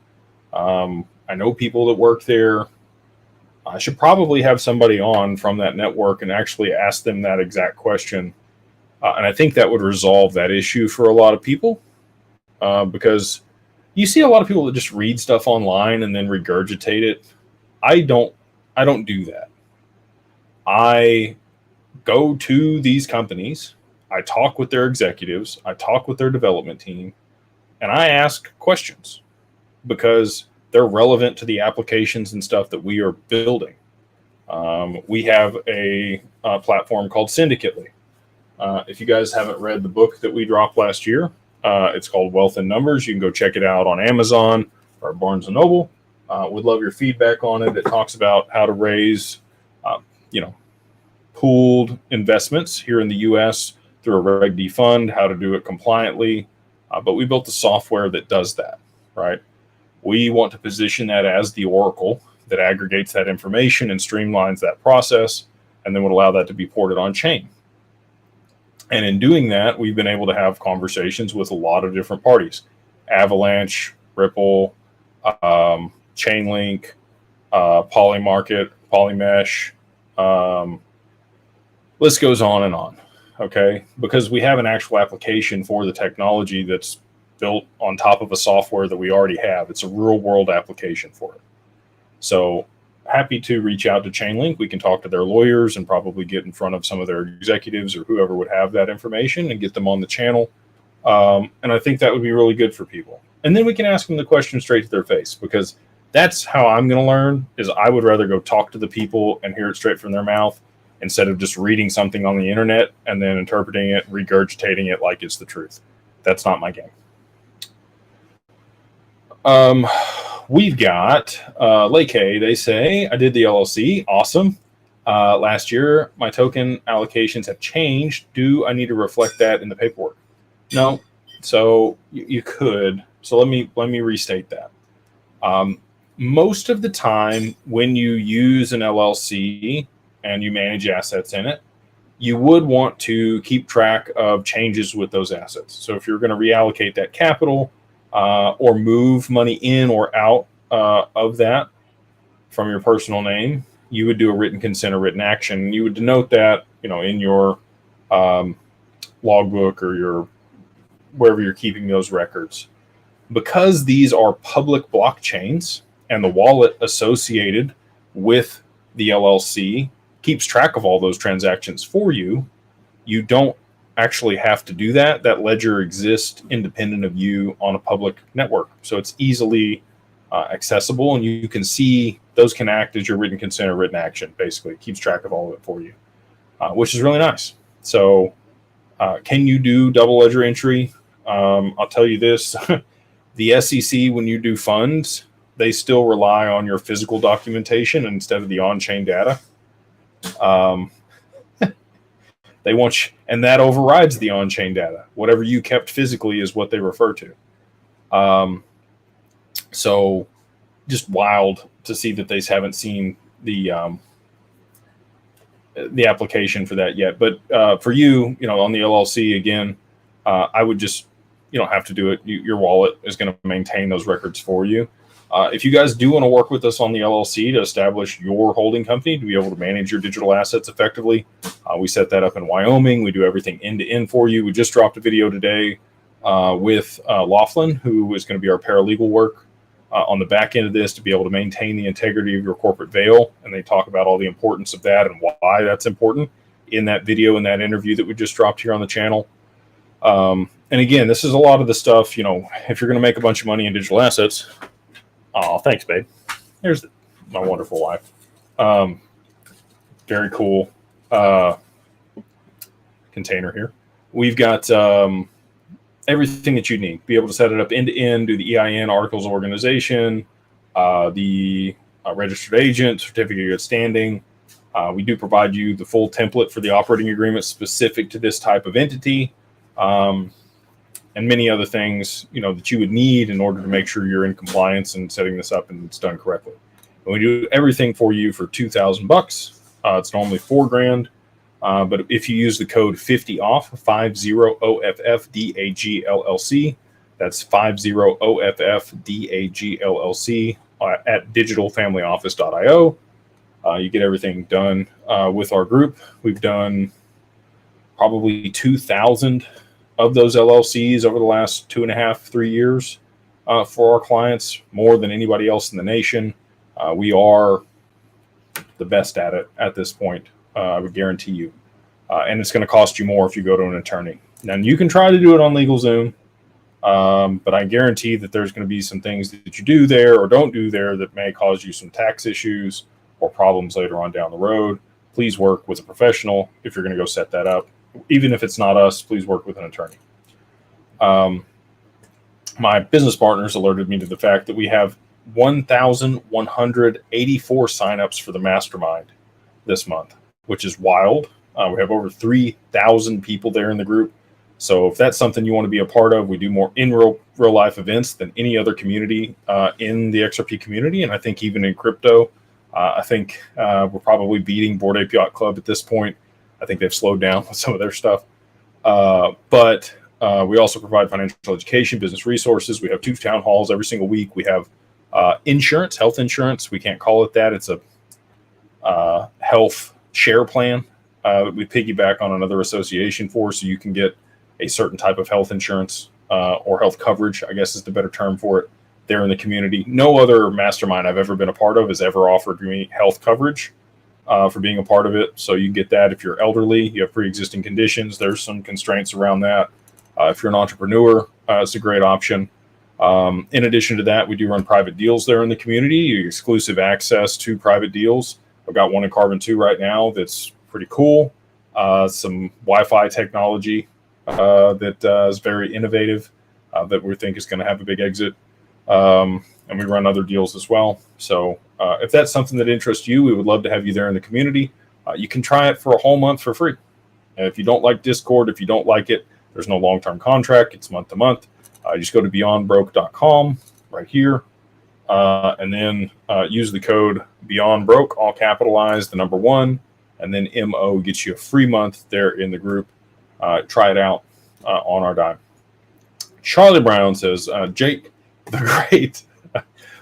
I know people that work there. I should probably have somebody on from that network and actually ask them that exact question. And I think that would resolve that issue for a lot of people, because you see a lot of people that just read stuff online and then regurgitate it. I don't do that. I go to these companies, I talk with their executives, I talk with their development team, and I ask questions because they're relevant to the applications and stuff that we are building. We have a platform called Syndicately. If you guys haven't read the book that we dropped last year, it's called Wealth in Numbers. You can go check it out on Amazon or Barnes & Noble. We'd love your feedback on it. It talks about how to raise, pooled investments here in the U.S. through a Reg D fund, how to do it compliantly. But we built the software that does that, right? We want to position that as the oracle that aggregates that information and streamlines that process, and then would allow that to be ported on chain. And in doing that, we've been able to have conversations with a lot of different parties: Avalanche, Ripple, Chainlink, Polymarket, Polymesh. List goes on and on. Okay, because we have an actual application for the technology that's built on top of a software that we already have. It's a real world application for it. So happy to reach out to Chainlink. We can talk to their lawyers and probably get in front of some of their executives or whoever would have that information and get them on the channel. And I think that would be really good for people. And then we can ask them the question straight to their face, because that's how I'm going to learn. Is I would rather go talk to the people and hear it straight from their mouth instead of just reading something on the internet and then interpreting it, regurgitating it like it's the truth. That's not my game. We've got Lake Hay. They say, I did the LLC. Awesome. Last year, my token allocations have changed. Do I need to reflect that in the paperwork? No. So you could. So let me restate that. Most of the time, when you use an LLC and you manage assets in it, you would want to keep track of changes with those assets. So if you're going to reallocate that capital, or move money in or out of that from your personal name, you would do a written consent or written action. You would denote that, in your logbook or your wherever you're keeping those records. Because these are public blockchains and the wallet associated with the LLC keeps track of all those transactions for you, you don't actually have to do that. That ledger exists independent of you on a public network. So it's easily accessible, and you can see those can act as your written consent or written action. Basically, it keeps track of all of it for you, which is really nice. So can you do double ledger entry? I'll tell you this. The SEC, when you do funds, they still rely on your physical documentation instead of the on-chain data. They want you, and that overrides the on-chain data. Whatever you kept physically is what they refer to. So just wild to see that they haven't seen the application for that yet. But for you, on the LLC, again, I would just, you don't have to do it. Your wallet is going to maintain those records for you. If you guys do want to work with us on the LLC to establish your holding company to be able to manage your digital assets effectively, we set that up in Wyoming. We do everything end to end for you. We just dropped a video today with Laughlin, who is going to be our paralegal work on the back end of this to be able to maintain the integrity of your corporate veil. And they talk about all the importance of that and why that's important in that video and that interview that we just dropped here on the channel. And again, this is a lot of the stuff, if you're going to make a bunch of money in digital assets. Oh, thanks, babe. There's my wonderful wife. Very cool container here. We've got everything that you need. Be able to set it up end to end, do the EIN, articles of organization, the registered agent, certificate of good standing, We do provide you the full template for the operating agreement specific to this type of entity, and many other things, that you would need in order to make sure you're in compliance and setting this up and it's done correctly. And we do everything for you for $2,000. It's normally $4,000. But if you use the code 50OFF, 50OFFDAGLLC, that's 50OFFDAGLLC at digitalfamilyoffice.io. You get everything done with our group. We've done probably 2,000 of those LLCs over the last 2.5, 3 years for our clients, more than anybody else in the nation. We are the best at it at this point. I would guarantee you. And it's going to cost you more if you go to an attorney. Now, you can try to do it on LegalZoom, but I guarantee that there's going to be some things that you do there or don't do there that may cause you some tax issues or problems later on down the road. Please work with a professional if you're going to go set that up. Even if it's not us, please work with an attorney. My business partners alerted me to the fact that we have 1,184 signups for the Mastermind this month, which is wild. We have over 3,000 people there in the group. So if that's something you want to be a part of, we do more in real life events than any other community in the XRP community. And I think even in crypto, I think we're probably beating Bored Ape Yacht Club at this point. I think they've slowed down with some of their stuff. But we also provide financial education, business resources. We have 2 town halls every single week. We have insurance, health insurance. We can't call it that. It's a health share plan that we piggyback on another association for, so you can get a certain type of health insurance or health coverage, I guess is the better term for it, there in the community. No other mastermind I've ever been a part of has ever offered me health coverage for being a part of it. So you can get that if you're elderly, you have pre-existing conditions. There's some constraints around that. If you're an entrepreneur, it's a great option. In addition to that, we do run private deals there in the community, exclusive access to private deals. I've got one in Carbon 2 right now that's pretty cool. Some Wi-Fi technology that is very innovative that we think is going to have a big exit. And we run other deals as well. So if that's something that interests you, we would love to have you there in the community. You can try it for a whole month for free. And if you don't like Discord, if you don't like it, there's no long-term contract. It's month to month. Just go to beyondbroke.com right here. And then use the code BeyondBroke, all capitalized, the number 1, and then MO gets you a free month there in the group. Try it out on our dime. Charlie Brown says, Jake, the great.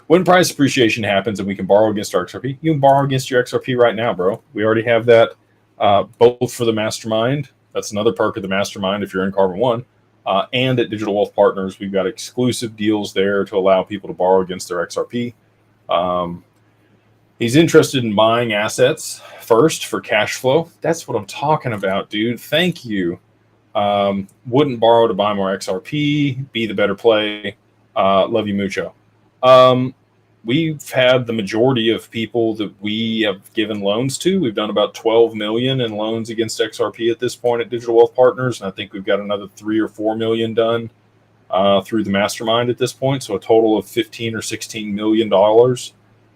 When price appreciation happens and we can borrow against our XRP, you can borrow against your XRP right now, bro. We already have that both for the Mastermind. That's another perk of the Mastermind if you're in Carbon 1. And at Digital Wealth Partners, we've got exclusive deals there to allow people to borrow against their XRP. He's interested in buying assets first for cash flow. That's what I'm talking about, dude. Thank you. Wouldn't borrow to buy more XRP. Be the better play. Love you mucho. We've had the majority of people that we have given loans to. We've done about 12 million in loans against XRP at this point at Digital Wealth Partners. And I think we've got another 3 or 4 million done through the Mastermind at this point. So a total of 15 or 16 million dollars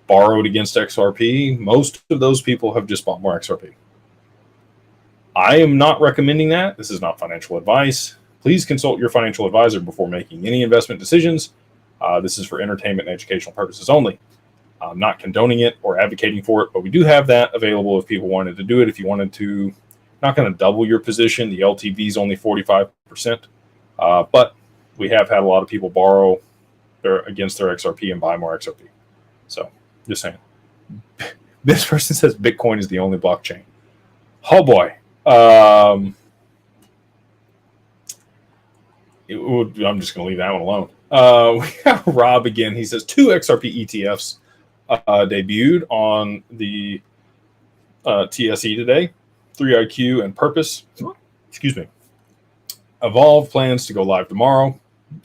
borrowed against XRP. Most of those people have just bought more XRP. I am not recommending that. This is not financial advice. Please consult your financial advisor before making any investment decisions. This is for entertainment and educational purposes only. I'm not condoning it or advocating for it, but we do have that available if people wanted to do it. If you wanted to, not going to double your position. The LTV is only 45%, but we have had a lot of people borrow against their XRP and buy more XRP. So just saying. This person says Bitcoin is the only blockchain. Oh boy. I'm just going to leave that one alone. We have Rob again. He says 2 XRP ETFs debuted on the TSE today. 3IQ and Purpose. Excuse me. Evolve plans to go live tomorrow.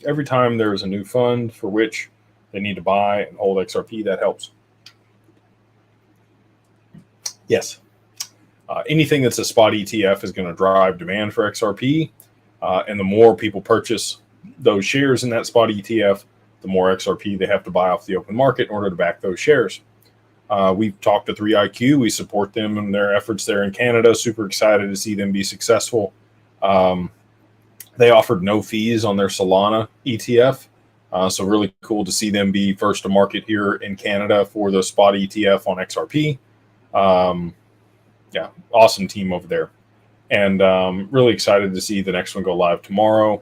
Every time there is a new fund for which they need to buy and hold XRP, that helps. Yes. Anything that's a spot ETF is going to drive demand for XRP. And the more people purchase those shares in that spot ETF, the more XRP they have to buy off the open market in order to back those shares. We've talked to 3IQ. We support them in their efforts there in Canada. Super excited to see them be successful. They offered no fees on their Solana ETF. So really cool to see them be first to market here in Canada for the spot ETF on XRP. Yeah, awesome team over there. And really excited to see the next one go live tomorrow.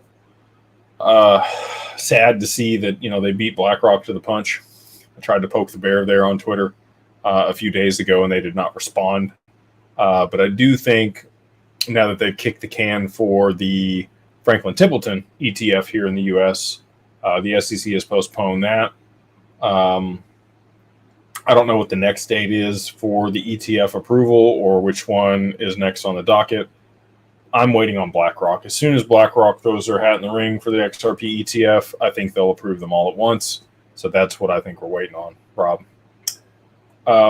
Sad to see that, they beat BlackRock to the punch. I tried to poke the bear there on Twitter a few days ago, and they did not respond. But I do think now that they've kicked the can for the Franklin Templeton ETF here in the U.S., the SEC has postponed that. I don't know what the next date is for the ETF approval or which one is next on the docket. I'm waiting on BlackRock. As soon as BlackRock throws their hat in the ring for the XRP ETF, I think they'll approve them all at once. So that's what I think we're waiting on, Rob.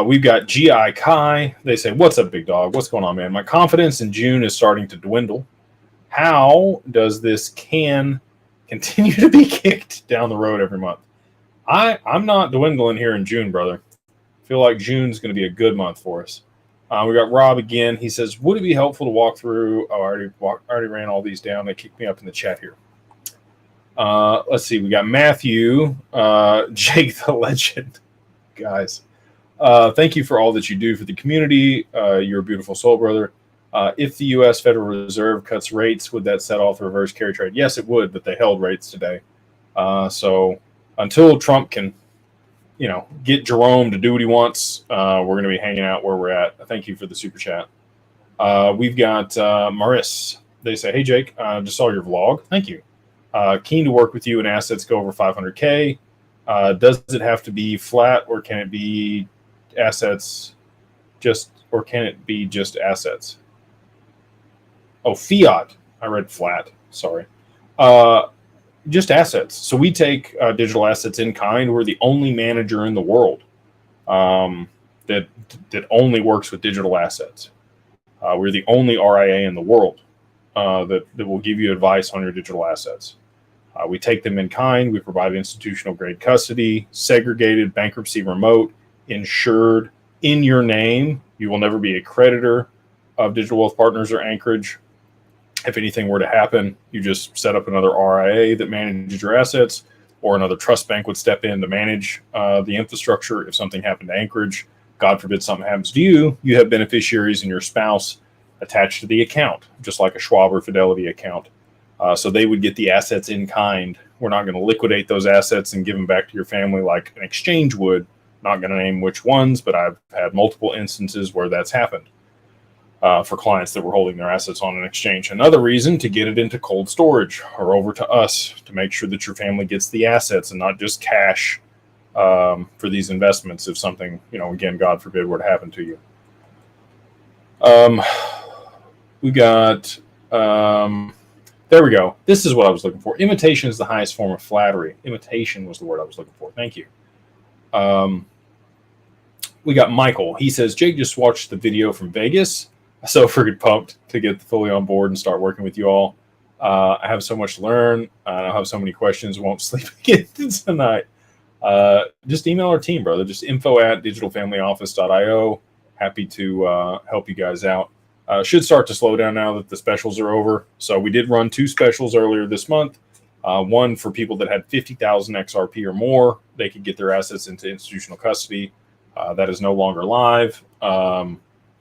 We've got GI Kai. They say, what's up, big dog? What's going on, man? My confidence in June is starting to dwindle. How does this can continue to be kicked down the road every month? I'm not dwindling here in June, brother. I feel like June's going to be a good month for us. We got Rob again. He says, would it be helpful to walk through? Oh, I already ran all these down. They kicked me up in the chat here. Let's see. We got Matthew, Jake the Legend. Guys, thank you for all that you do for the community. You're a beautiful soul, brother. If the U.S. Federal Reserve cuts rates, would that set off the reverse carry trade? Yes, it would, but they held rates today. So until Trump can, get Jerome to do what he wants, we're going to be hanging out where we're at. Thank you for the super chat. We've got Maris. They say, hey, Jake, just saw your vlog. Thank you. Keen to work with you and assets go over 500K. Does it have to be flat, or can it be assets or can it be just assets? Oh, fiat. I read flat. Sorry. Just assets. So we take digital assets in kind. We're the only manager in the world that only works with digital assets. We're the only RIA in the world that will give you advice on your digital assets. We take them in kind. We provide institutional grade custody, segregated, bankruptcy remote, insured, in your name. You will never be a creditor of Digital Wealth Partners or Anchorage. If anything were to happen, you just set up another RIA that manages your assets, or another trust bank would step in to manage the infrastructure. If something happened to Anchorage, God forbid something happens to you, you have beneficiaries and your spouse attached to the account, just like a Schwab or Fidelity account. So they would get the assets in kind. We're not going to liquidate those assets and give them back to your family like an exchange would. Not going to name which ones, but I've had multiple instances where that's happened. For clients that were holding their assets on an exchange. Another reason to get it into cold storage or over to us to make sure that your family gets the assets and not just cash for these investments if something, again, God forbid, were to happen to you. We got, there we go. This is what I was looking for. Imitation is the highest form of flattery. Imitation was the word I was looking for. Thank you. We got Michael. He says, Jake just watched the video from Vegas. So freaking pumped to get fully on board and start working with you all. I have so much to learn. I have so many questions. Won't sleep again tonight. Just email our team, brother. Just info@digitalfamilyoffice.io. Happy to help you guys out. Should start to slow down now that the specials are over. So we did run 2 specials earlier this month. One for people that had 50,000 XRP or more. They could get their assets into institutional custody. That is no longer live.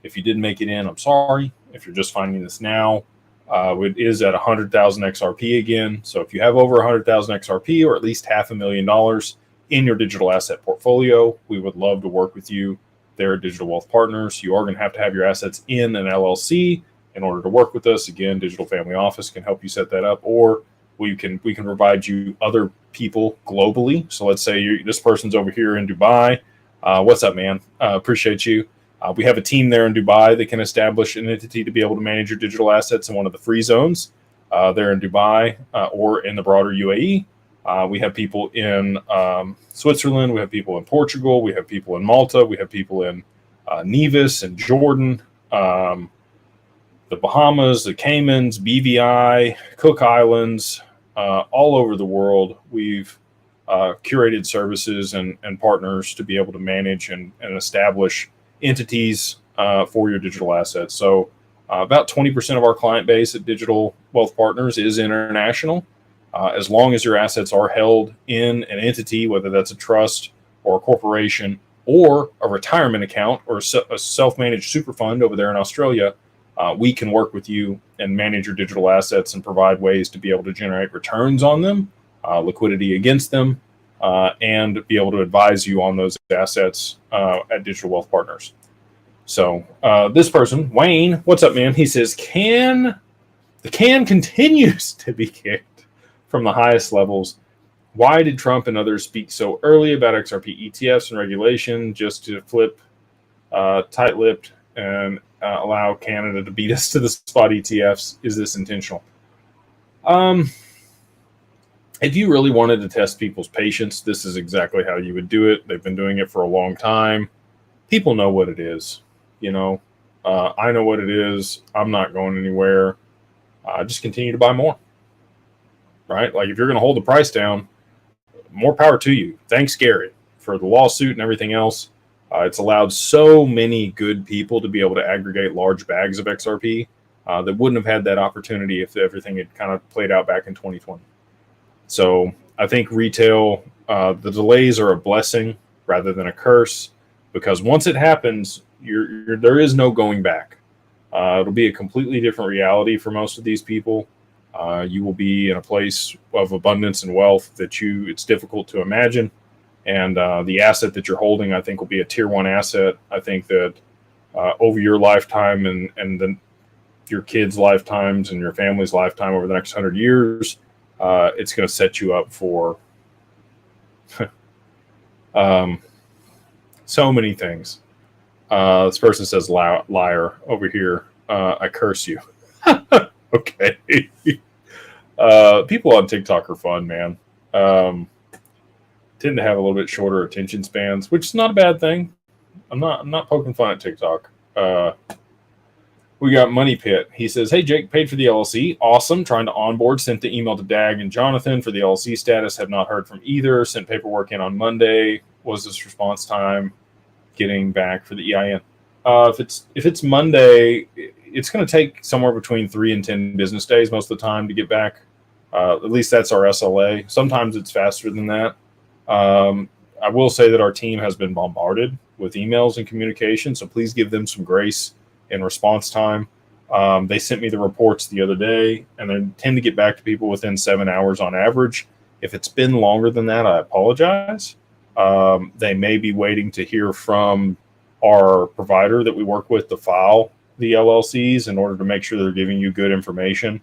If you didn't make it in, I'm sorry. If you're just finding this now, it is at 100,000 XRP again. So if you have over 100,000 XRP or at least $500,000 in your digital asset portfolio, we would love to work with you there at Digital Wealth Partners. You are going to have your assets in an LLC in order to work with us. Again, Digital Family Office can help you set that up, or we can provide you other people globally. So let's say this person's over here in Dubai. What's up, man? Appreciate you. We have a team there in Dubai that can establish an entity to be able to manage your digital assets in one of the free zones there in Dubai or in the broader UAE. We have people in Switzerland. We have people in Portugal. We have people in Malta. We have people in Nevis and Jordan, the Bahamas, the Caymans, BVI, Cook Islands, all over the world. We've curated services and partners to be able to manage and establish entities for your digital assets. So about 20% of our client base at Digital Wealth Partners is international. As long as your assets are held in an entity, whether that's a trust or a corporation or a retirement account or a self-managed super fund over there in Australia, we can work with you and manage your digital assets and provide ways to be able to generate returns on them, liquidity against them, and be able to advise you on those assets at Digital Wealth Partners. So this person, Wayne, what's up, man? He says, the can continues to be kicked from the highest levels. Why did Trump and others speak so early about XRP ETFs and regulation just to flip tight-lipped and allow Canada to beat us to the spot ETFs? Is this intentional? If you really wanted to test people's patience, this is exactly how you would do it. They've been doing it for a long time. People know what it is. You know, I know what it is. I'm not going anywhere. Just continue to buy more, right? Like if you're going to hold the price down, more power to you. Thanks, Gary, for the lawsuit and everything else. It's allowed so many good people to be able to aggregate large bags of XRP that wouldn't have had that opportunity if everything had kind of played out back in 2020. So I think retail, the delays are a blessing rather than a curse, because once it happens, there is no going back. It'll be a completely different reality for most of these people. You will be in a place of abundance and wealth that it's difficult to imagine. And the asset that you're holding, I think, will be a tier 1 asset. I think that over your lifetime and then your kids' lifetimes and your family's lifetime over the next 100 years, it's going to set you up for so many things. This person says liar over here. I curse you. Okay. People on TikTok are fun, man. Tend to have a little bit shorter attention spans, which is not a bad thing. I'm not poking fun at TikTok. We got Money Pit. He says, hey, Jake, paid for the LLC. Awesome. Trying to onboard. Sent the email to Dag and Jonathan for the LLC status. Have not heard from either. Sent paperwork in on Monday. Was this response time? Getting back for the EIN. If it's Monday, it's going to take somewhere between 3 and 10 business days most of the time to get back. At least that's our SLA. Sometimes it's faster than that. I will say that our team has been bombarded with emails and communication, so please give them some grace in response time. They sent me the reports the other day, and they tend to get back to people within 7 hours on average. If it's been longer than that, I apologize. They may be waiting to hear from our provider that we work with to file the LLCs in order to make sure they're giving you good information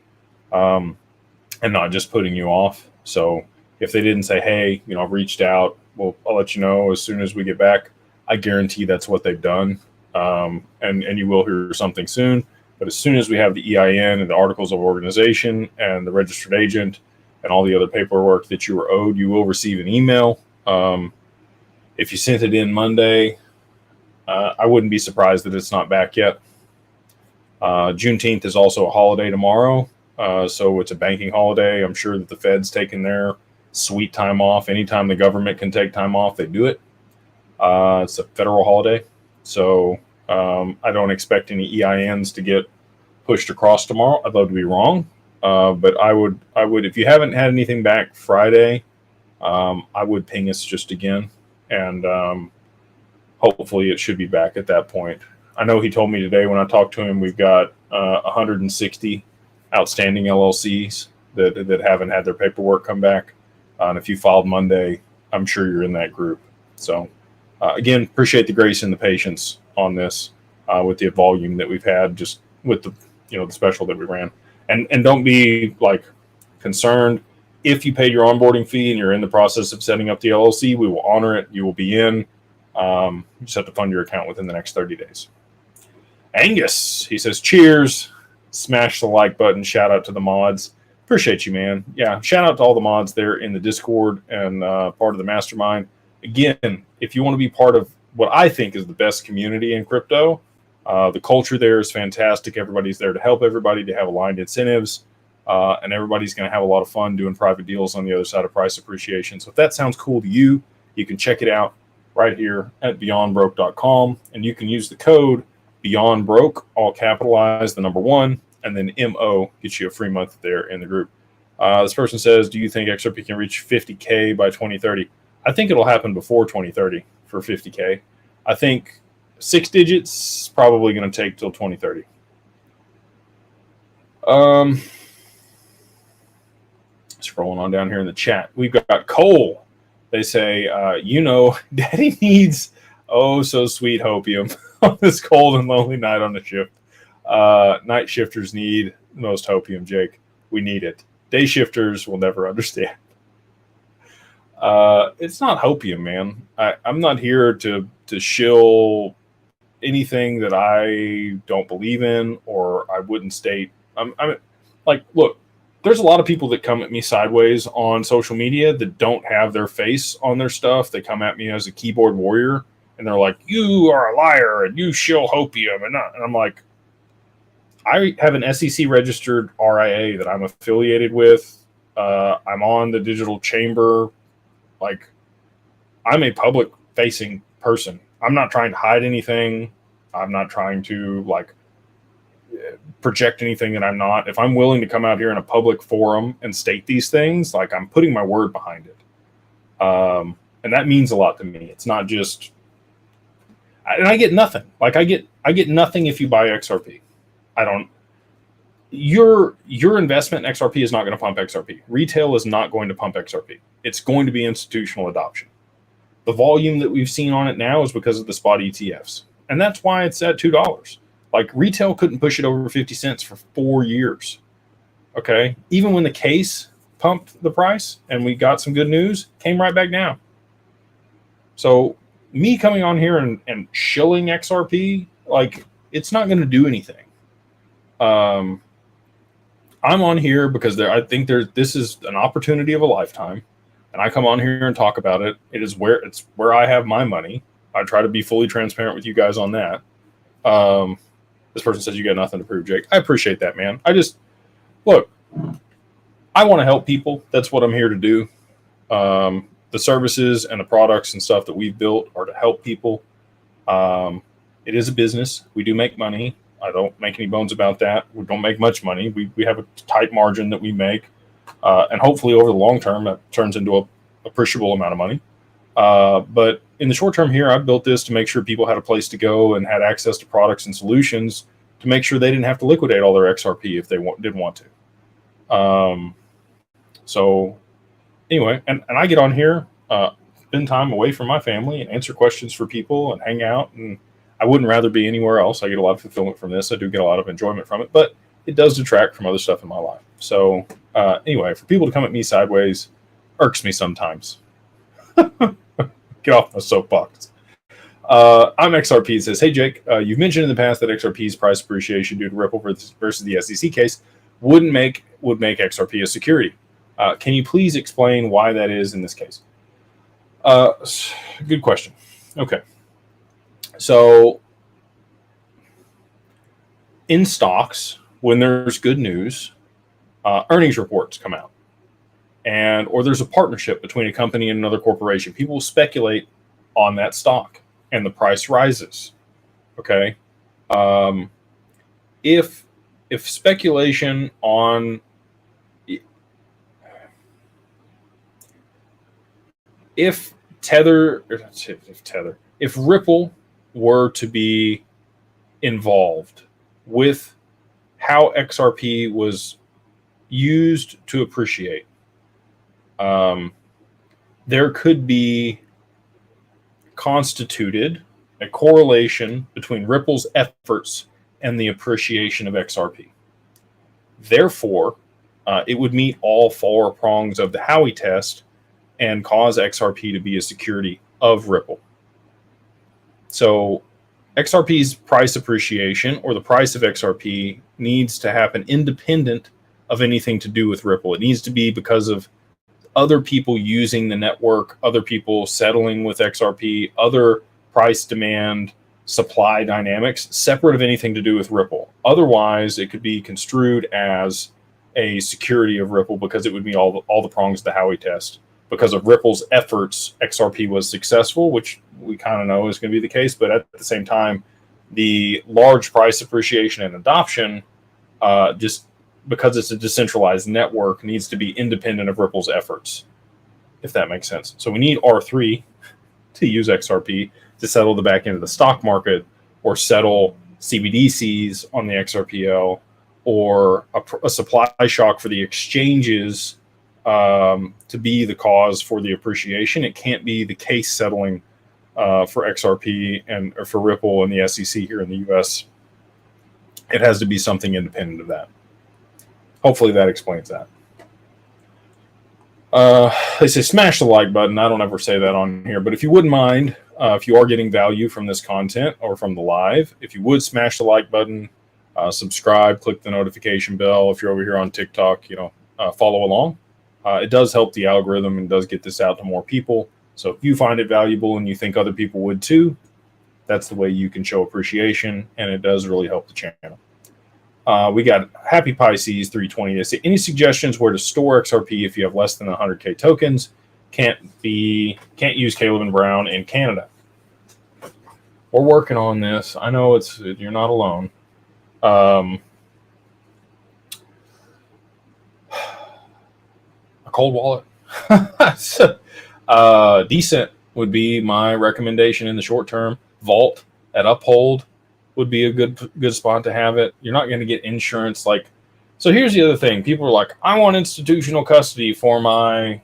and not just putting you off. So if they didn't say, hey, I've reached out, well, I'll let you know as soon as we get back. I guarantee that's what they've done. And you will hear something soon. But as soon as we have the EIN and the articles of organization and the registered agent and all the other paperwork that you were owed, you will receive an email. If you sent it in Monday, I wouldn't be surprised that it's not back yet. Juneteenth is also a holiday tomorrow, so it's a banking holiday. I'm sure that the Fed's taking their sweet time off. Anytime the government can take time off, they do it. It's a federal holiday, so I don't expect any EINs to get pushed across tomorrow. I'd love to be wrong, but I would, if you haven't had anything back Friday, I would ping us just again, and hopefully it should be back at that point. I know he told me today when I talked to him, we've got 160 outstanding LLCs that haven't had their paperwork come back. And if you filed Monday, I'm sure you're in that group. So again, appreciate the grace and the patience on this with the volume that we've had, just with the the special that we ran. And don't be like concerned. If you paid your onboarding fee and you're in the process of setting up the LLC, we will honor it. You will be in. You just have to fund your account within the next 30 days. Angus, he says, cheers. Smash the like button. Shout out to the mods. Appreciate you, man. Yeah, shout out to all the mods there in the Discord and part of the Mastermind. Again, if you want to be part of what I think is the best community in crypto, the culture there is fantastic. Everybody's there to help everybody, to have aligned incentives. and everybody's going to have a lot of fun doing private deals on the other side of price appreciation. So if that sounds cool to you, you can check it out right here at beyondbroke.com, and you can use the code BeyondBroke, all capitalized, the number 1, and then MO gets you a free month there in the group. This person says, do you think XRP can reach 50K by 2030? I think it'll happen before 2030 for 50K. I think 6 digits probably going to take till 2030. Scrolling on down here in the chat, we've got Cole. They say, Daddy needs so sweet hopium on this cold and lonely night on the shift. Night shifters need the most hopium, Jake. We need it. Day shifters will never understand. It's not hopium, man. I'm not here to shill anything that I don't believe in or I wouldn't state. I'm like, look, there's a lot of people that come at me sideways on social media that don't have their face on their stuff. They come at me as a keyboard warrior, and they're like, you are a liar, and you shill hopium. And I'm like, I have an SEC registered RIA that I'm affiliated with. I'm on the digital chamber. Like, I'm a public facing person. I'm not trying to hide anything. I'm not trying to project anything that I'm not. If I'm willing to come out here in a public forum and state these things, like, I'm putting my word behind it. And that means a lot to me. It's not just, and I get nothing. Like, I get nothing if you buy XRP. Your investment in XRP is not going to pump XRP. Retail is not going to pump XRP. It's going to be institutional adoption. The volume that we've seen on it now is because of the spot ETFs. And that's why it's at $2. Like, retail couldn't push it over 50 cents for 4 years. Okay. Even when the case pumped the price and we got some good news, came right back down. So me coming on here and shilling XRP, like, it's not going to do anything. I'm on here because I think this is an opportunity of a lifetime, and I come on here and talk about it. It's where I have my money. I try to be fully transparent with you guys on that. This person says you got nothing to prove, Jake. I appreciate that, man. Look, I want to help people. That's what I'm here to do. The services and the products and stuff that we've built are to help people. It is a business. We do make money. I don't make any bones about that. We don't make much money. We have a tight margin that we make. And hopefully over the long term, that turns into an appreciable amount of money. But in the short term here, I've built this to make sure people had a place to go and had access to products and solutions to make sure they didn't have to liquidate all their XRP if they didn't want to. So anyway, and I get on here, spend time away from my family and answer questions for people and hang out. And I wouldn't rather be anywhere else. I get a lot of fulfillment from this. I do get a lot of enjoyment from it, but it does detract from other stuff in my life. So anyway, for people to come at me sideways irks me sometimes. Get off my soapbox. I'm XRP. It says, hey, Jake, you've mentioned in the past that XRP's price appreciation due to Ripple versus the SEC case would make XRP a security. Can you please explain why that is in this case? Good question. Okay. So in stocks, when there's good news, earnings reports come out. Or there's a partnership between a company and another corporation. People will speculate on that stock and the price rises. Okay. If speculation on if Ripple were to be involved with how XRP was used to appreciate, there could be constituted a correlation between Ripple's efforts and the appreciation of XRP. Therefore, it would meet all 4 prongs of the Howey test and cause XRP to be a security of Ripple. So XRP's price appreciation, or the price of XRP, needs to happen independent of anything to do with Ripple. It needs to be because of other people using the network, other people settling with XRP, other price demand, supply dynamics, separate of anything to do with Ripple. Otherwise, it could be construed as a security of Ripple because it would meet all the prongs of the Howey test. Because of Ripple's efforts, XRP was successful, which we kind of know is going to be the case. But at the same time, the large price appreciation and adoption, just because it's a decentralized network, needs to be independent of Ripple's efforts, if that makes sense. So we need R3 to use XRP to settle the back end of the stock market or settle CBDCs on the XRPL, or a supply shock for the exchanges to be the cause for the appreciation. It can't be the case settling for XRP and or for Ripple and the SEC here in the US. It has to be something independent of that. Hopefully that explains that. They say smash the like button. I don't ever say that on here, but if you wouldn't mind, if you are getting value from this content or from the live, if you would smash the like button, subscribe, click the notification bell. If you're over here on TikTok, follow along. It does help the algorithm and does get this out to more people. So if you find it valuable and you think other people would too, that's the way you can show appreciation, and it does really help the channel. We got Happy Pisces 320. They say, any suggestions where to store XRP if you have less than 100K tokens? Can't use Caleb and Brown in Canada. We're working on this. I know you're not alone. A cold wallet. Decent would be my recommendation in the short term. Vault at Uphold would be a good spot to have it. You're not going to get insurance. So here's the other thing. People are like, I want institutional custody for my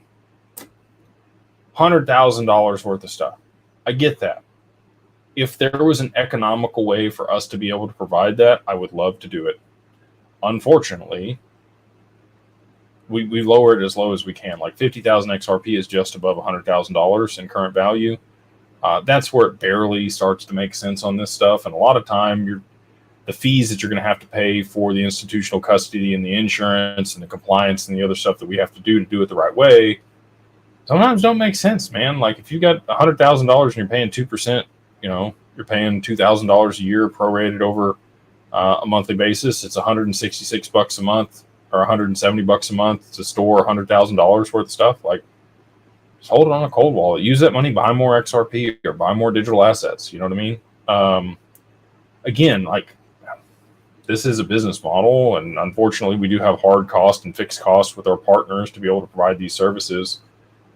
$100,000 worth of stuff. I get that. If there was an economical way for us to be able to provide that, I would love to do it. Unfortunately, we lower it as low as we can. Like 50,000 XRP is just above $100,000 in current value. That's where it barely starts to make sense on this stuff. And a lot of time, the fees that you're going to have to pay for the institutional custody and the insurance and the compliance and the other stuff that we have to do it the right way, sometimes don't make sense, man. Like if you got $100,000 and you're paying 2%, you're paying $2,000 a year prorated over a monthly basis. It's $166 a month or $170 a month to store $100,000 worth of stuff. Like, just hold it on a cold wallet. Use that money, buy more XRP or buy more digital assets. You know what I mean? Again, this is a business model, and unfortunately, we do have hard cost and fixed costs with our partners to be able to provide these services,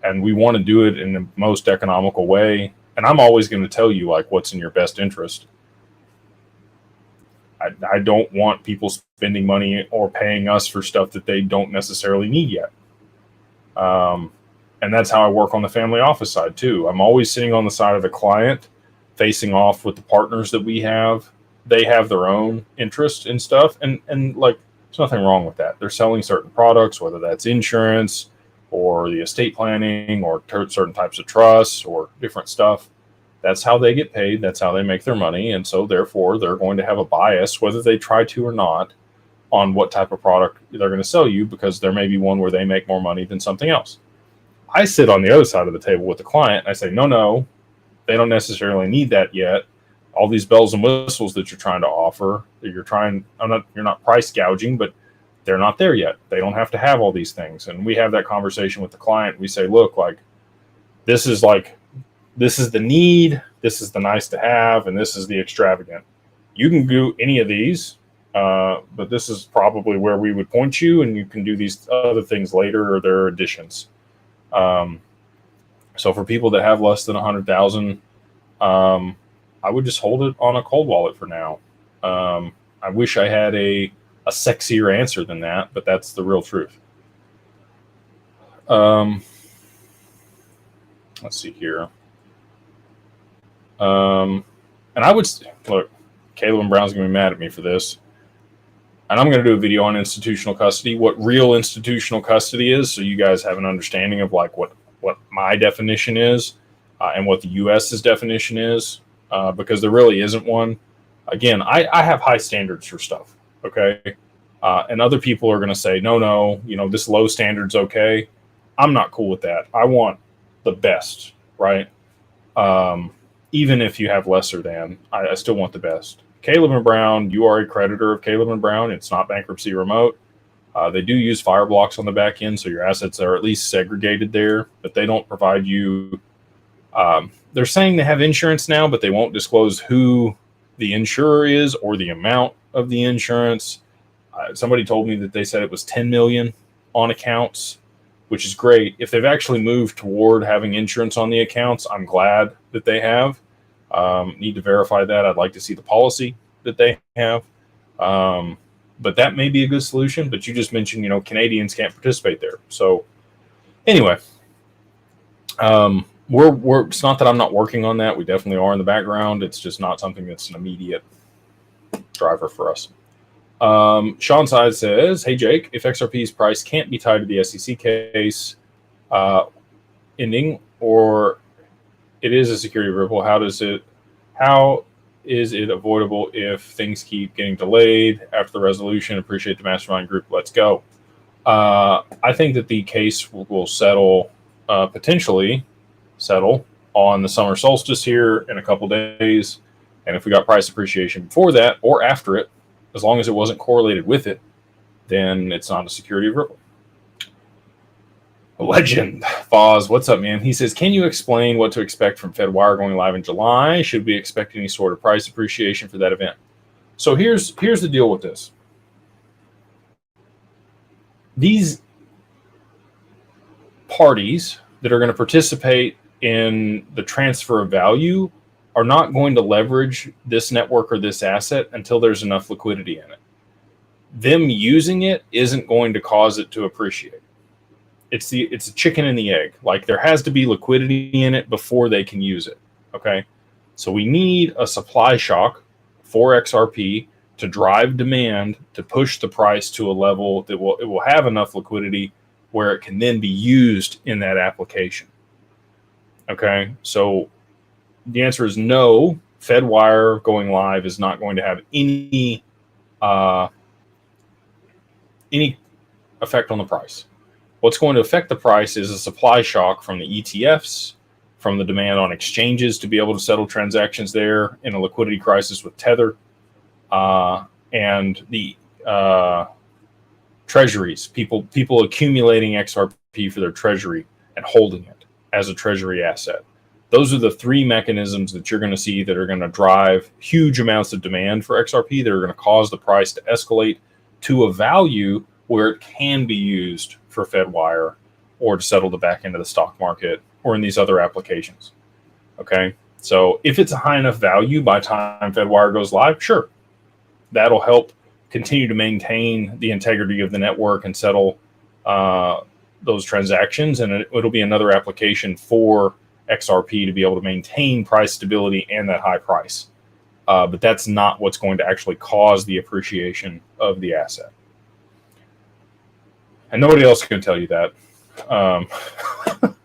and we want to do it in the most economical way. And I'm always going to tell you what's in your best interest. I don't want people spending money or paying us for stuff that they don't necessarily need yet. And that's how I work on the family office side too. I'm always sitting on the side of the client, facing off with the partners that we have. They have their own interest in stuff, and there's nothing wrong with that. They're selling certain products, whether that's insurance or the estate planning or certain types of trusts or different stuff. That's how they get paid. That's how they make their money. And so therefore they're going to have a bias, whether they try to or not, on what type of product they're going to sell you, because there may be one where they make more money than something else. I sit on the other side of the table with the client and I say, no, they don't necessarily need that yet. All these bells and whistles that you're trying to offer, you're not price gouging, but they're not there yet. They don't have to have all these things. And we have that conversation with the client. We say, look, this is the need, this is the nice to have, and this is the extravagant. You can do any of these, but this is probably where we would point you, and you can do these other things later, or there are additions. So for people that have less than 100,000, I would just hold it on a cold wallet for now. I wish I had a sexier answer than that, but that's the real truth. Let's see here. And I would look, Caleb and Brown's gonna be mad at me for this, and I'm gonna do a video on institutional custody, what real institutional custody is, so you guys have an understanding of what my definition is, and what the US's definition is, because there really isn't one. Again, I have high standards for stuff, okay, and other people are gonna say no, this low standard's okay. I'm not cool with that. I want the best, right? Even if you have lesser than, I still want the best. Caleb and Brown, you are a creditor of Caleb and Brown. It's not bankruptcy remote. They do use Fireblocks on the back end, so your assets are at least segregated there, but they don't provide you. They're saying they have insurance now, but they won't disclose who the insurer is or the amount of the insurance. Somebody told me that they said it was 10 million on accounts, which is great. If they've actually moved toward having insurance on the accounts, I'm glad that they have. Need to verify that. I'd like to see the policy that they have. But that may be a good solution. But you just mentioned, Canadians can't participate there. So anyway, it's not that I'm not working on that. We definitely are in the background. It's just not something that's an immediate driver for us. Sean Side says, "Hey Jake, if XRP's price can't be tied to the SEC case ending, or it is a security Ripple, how is it avoidable if things keep getting delayed after the resolution? Appreciate the Mastermind group. Let's go." I think that the case will settle, potentially settle on the summer solstice here in a couple days. And if we got price appreciation before that or after it, as long as it wasn't correlated with it, then it's not a security of Ripple. Legend. Foz, what's up, man? He says, "Can you explain what to expect from Fedwire going live in July? Should we expect any sort of price appreciation for that event?" So here's the deal with this. These parties that are going to participate in the transfer of value are not going to leverage this network or this asset until there's enough liquidity in it. Them using it isn't going to cause it to appreciate. It's a chicken and the egg. Like, there has to be liquidity in it before they can use it. Okay, so we need a supply shock for XRP to drive demand to push the price to a level that it will have enough liquidity where it can then be used in that application. Okay, so the answer is no. Fedwire going live is not going to have any effect on the price. What's going to affect the price is a supply shock from the ETFs, from the demand on exchanges to be able to settle transactions there in a liquidity crisis with Tether, and the treasuries, people accumulating XRP for their treasury and holding it as a treasury asset. Those are the three mechanisms that you're going to see that are going to drive huge amounts of demand for XRP that are going to cause the price to escalate to a value where it can be used for Fedwire or to settle the back end of the stock market or in these other applications. Okay, so if it's a high enough value by the time Fedwire goes live, sure, that'll help continue to maintain the integrity of the network and settle those transactions, and it'll be another application for XRP to be able to maintain price stability and that high price. But that's not what's going to actually cause the appreciation of the asset. And nobody else can tell you that.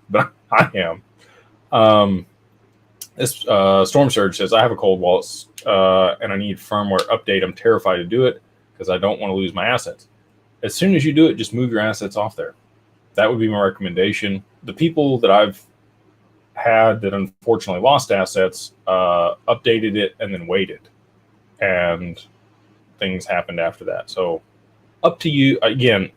But I am. This Storm Surge says, "I have a cold wallet and I need firmware update. I'm terrified to do it because I don't want to lose my assets." As soon as you do it, just move your assets off there. That would be my recommendation. The people that I've had that unfortunately lost assets updated it and then waited, and things happened after that. So up to you. Again,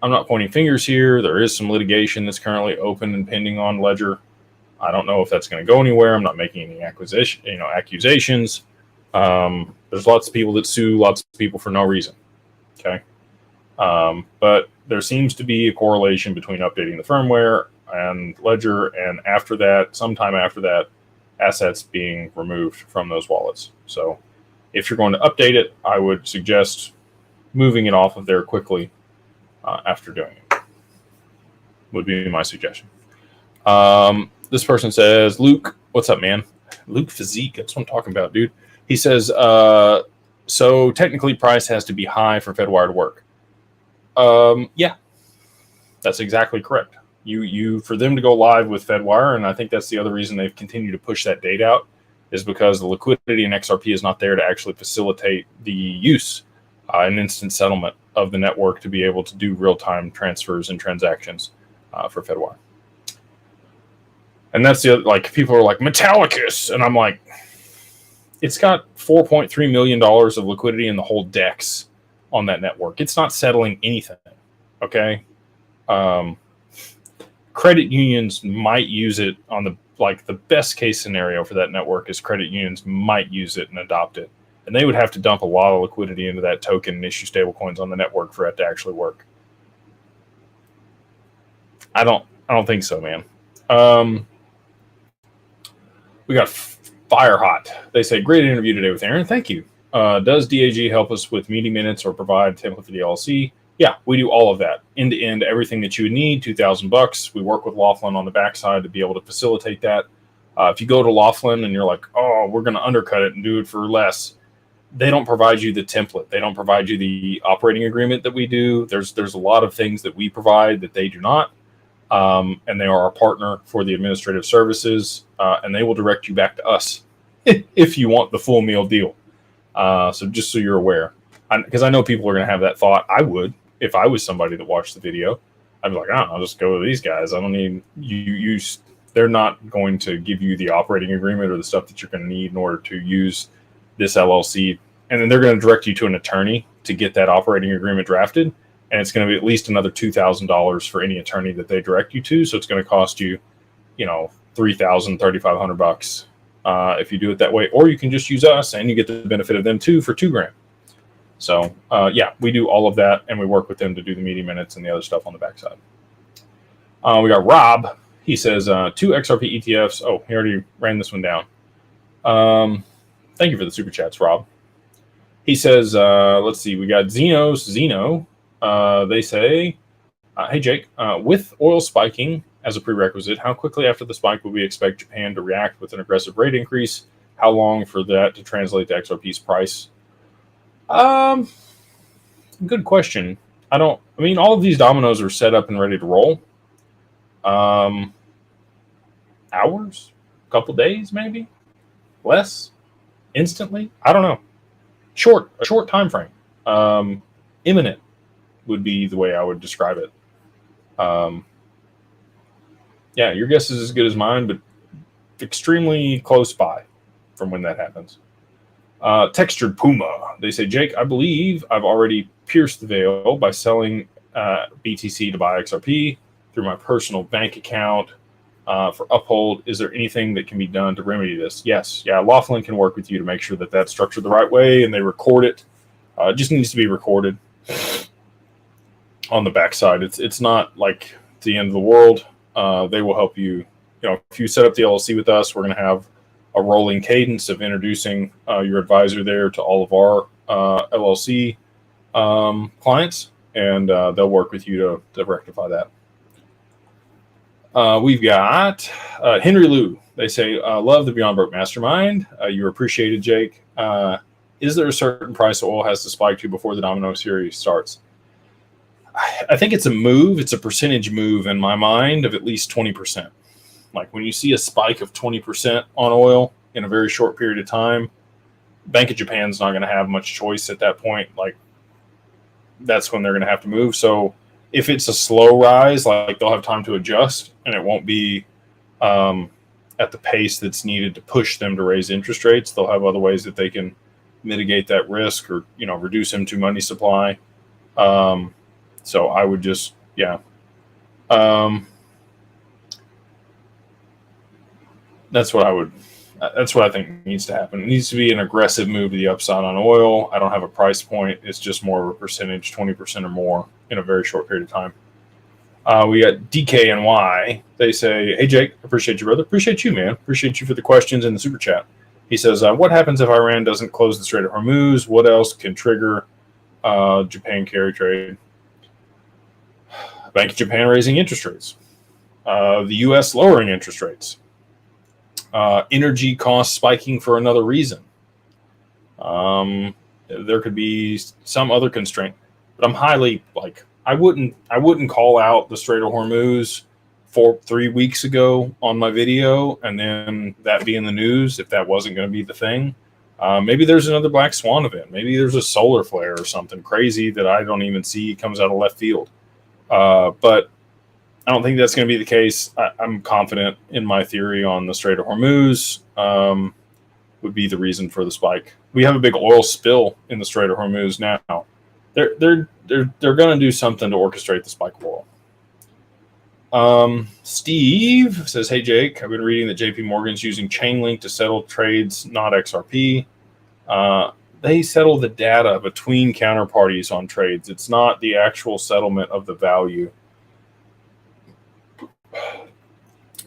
I'm not pointing fingers here. There is some litigation that's currently open and pending on Ledger. I don't know if that's going to go anywhere. I'm not making any accusations. There's lots of people that sue lots of people for no reason. Okay. But there seems to be a correlation between updating the firmware and Ledger, and after that, sometime after that, assets being removed from those wallets. So if you're going to update it, I would suggest moving it off of there quickly after doing it. Would be my suggestion. This person says, "Luke, what's up, man?" Luke Physique, that's what I'm talking about, dude. He says, "So technically price has to be high for Fedwire to work." Yeah, that's exactly correct. You for them to go live with Fedwire, and I think that's the other reason they've continued to push that date out, is because the liquidity in XRP is not there to actually facilitate the use and instant settlement of the network to be able to do real-time transfers and transactions for Fedwire. And that's the other, like, people are like, Metallicus, and I'm like, it's got $4.3 million of liquidity in the whole DEX. on that network. It's not settling anything. Okay. Credit unions might use it on the best case scenario for that network is credit unions might use it and adopt it. And they would have to dump a lot of liquidity into that token and issue stablecoins on the network for it to actually work. I don't think so, man. We got Fire Hot. They say, great interview today with Aaron. Thank you. Does DAG help us with meeting minutes or provide template for the LLC? Yeah, we do all of that. End to end, everything that you would need, $2,000. We work with Laughlin on the backside to be able to facilitate that. If you go to Laughlin and you're like, oh, we're going to undercut it and do it for less, they don't provide you the template. They don't provide you the operating agreement that we do. There's a lot of things that we provide that they do not. And they are our partner for the administrative services, and they will direct you back to us if you want the full meal deal. So just so you're aware, because I know people are going to have that thought. I would, if I was somebody that watched the video, I'd be like, oh, I'll just go with these guys. I don't need you. They're not going to give you the operating agreement or the stuff that you're going to need in order to use this LLC. And then they're going to direct you to an attorney to get that operating agreement drafted. And it's going to be at least another $2,000 for any attorney that they direct you to. So it's going to cost you, $3,000, $3,500 if you do it that way. Or you can just use us and you get the benefit of them too for $2,000. So yeah, we do all of that, and we work with them to do the meeting minutes and the other stuff on the backside. We got Rob. He says 2 XRP ETFs. Oh, he already ran this one down. Thank you for the super chats, Rob. He says, let's see, we got Zeno. They say, hey, Jake, with oil spiking as a prerequisite, how quickly after the spike would we expect Japan to react with an aggressive rate increase? How long for that to translate to XRP's price? Good question. All of these dominoes are set up and ready to roll. Hours? A couple days, maybe? Less? Instantly? I don't know. A short time frame. Imminent would be the way I would describe it. Yeah, your guess is as good as mine, but extremely close by from when that happens. Textured Puma. They say, Jake, I believe I've already pierced the veil by selling BTC to buy XRP through my personal bank account for Uphold. Is there anything that can be done to remedy this? Yes. Yeah, Laughlin can work with you to make sure that that's structured the right way and they record it. It just needs to be recorded on the backside. It's not like the end of the world. They will help you. If you set up the LLC with us, we're going to have a rolling cadence of introducing your advisor there to all of our LLC clients, and they'll work with you to rectify that. We've got Henry Liu. They say, love the Beyond Broke Mastermind. You're appreciated, Jake. Is there a certain price oil has to spike to before the domino series starts? I think it's a move. It's a percentage move in my mind of at least 20%. Like when you see a spike of 20% on oil in a very short period of time, Bank of Japan's not going to have much choice at that point. Like that's when they're going to have to move. So if it's a slow rise, like they'll have time to adjust, and it won't be at the pace that's needed to push them to raise interest rates. They'll have other ways that they can mitigate that risk or reduce into money supply. So I would just that's what I think needs to happen. It needs to be an aggressive move to the upside on oil. I don't have a price point. It's just more of a percentage, 20% or more in a very short period of time. We got DKNY. They say, hey, Jake, appreciate you, brother. Appreciate you, man. Appreciate you for the questions in the super chat. He says, what happens if Iran doesn't close the Strait of Hormuz? What else can trigger Japan carry trade? Bank of Japan raising interest rates. The U.S. lowering interest rates. Energy costs spiking for another reason. There could be some other constraint, but I'm highly I wouldn't call out the Strait of Hormuz 3 weeks ago on my video and then that be in the news if that wasn't going to be the thing. Maybe there's another black swan event. Maybe there's a solar flare or something crazy that I don't even see comes out of left field. But I don't think that's going to be the case. I'm confident in my theory on the Strait of Hormuz would be the reason for the spike. We have a big oil spill in the Strait of Hormuz now. they're going to do something to orchestrate the spike of oil. Steve says, "Hey Jake, I've been reading that JP Morgan's using Chainlink to settle trades, not XRP. They settle the data between counterparties on trades. It's not the actual settlement of the value."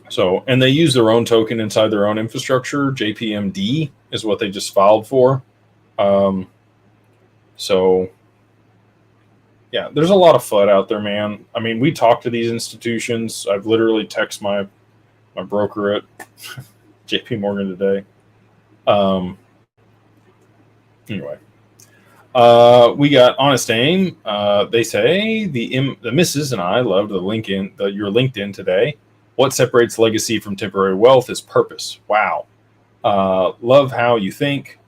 So, and they use their own token inside their own infrastructure. JPMD is what they just filed for. So, yeah, there's a lot of FUD out there, man. I mean, we talk to these institutions. I've literally texted my broker at JP Morgan today. Anyway, we got Honest Aim. They say the missus and I loved your LinkedIn today. What separates legacy from temporary wealth is purpose. Wow. Love how you think.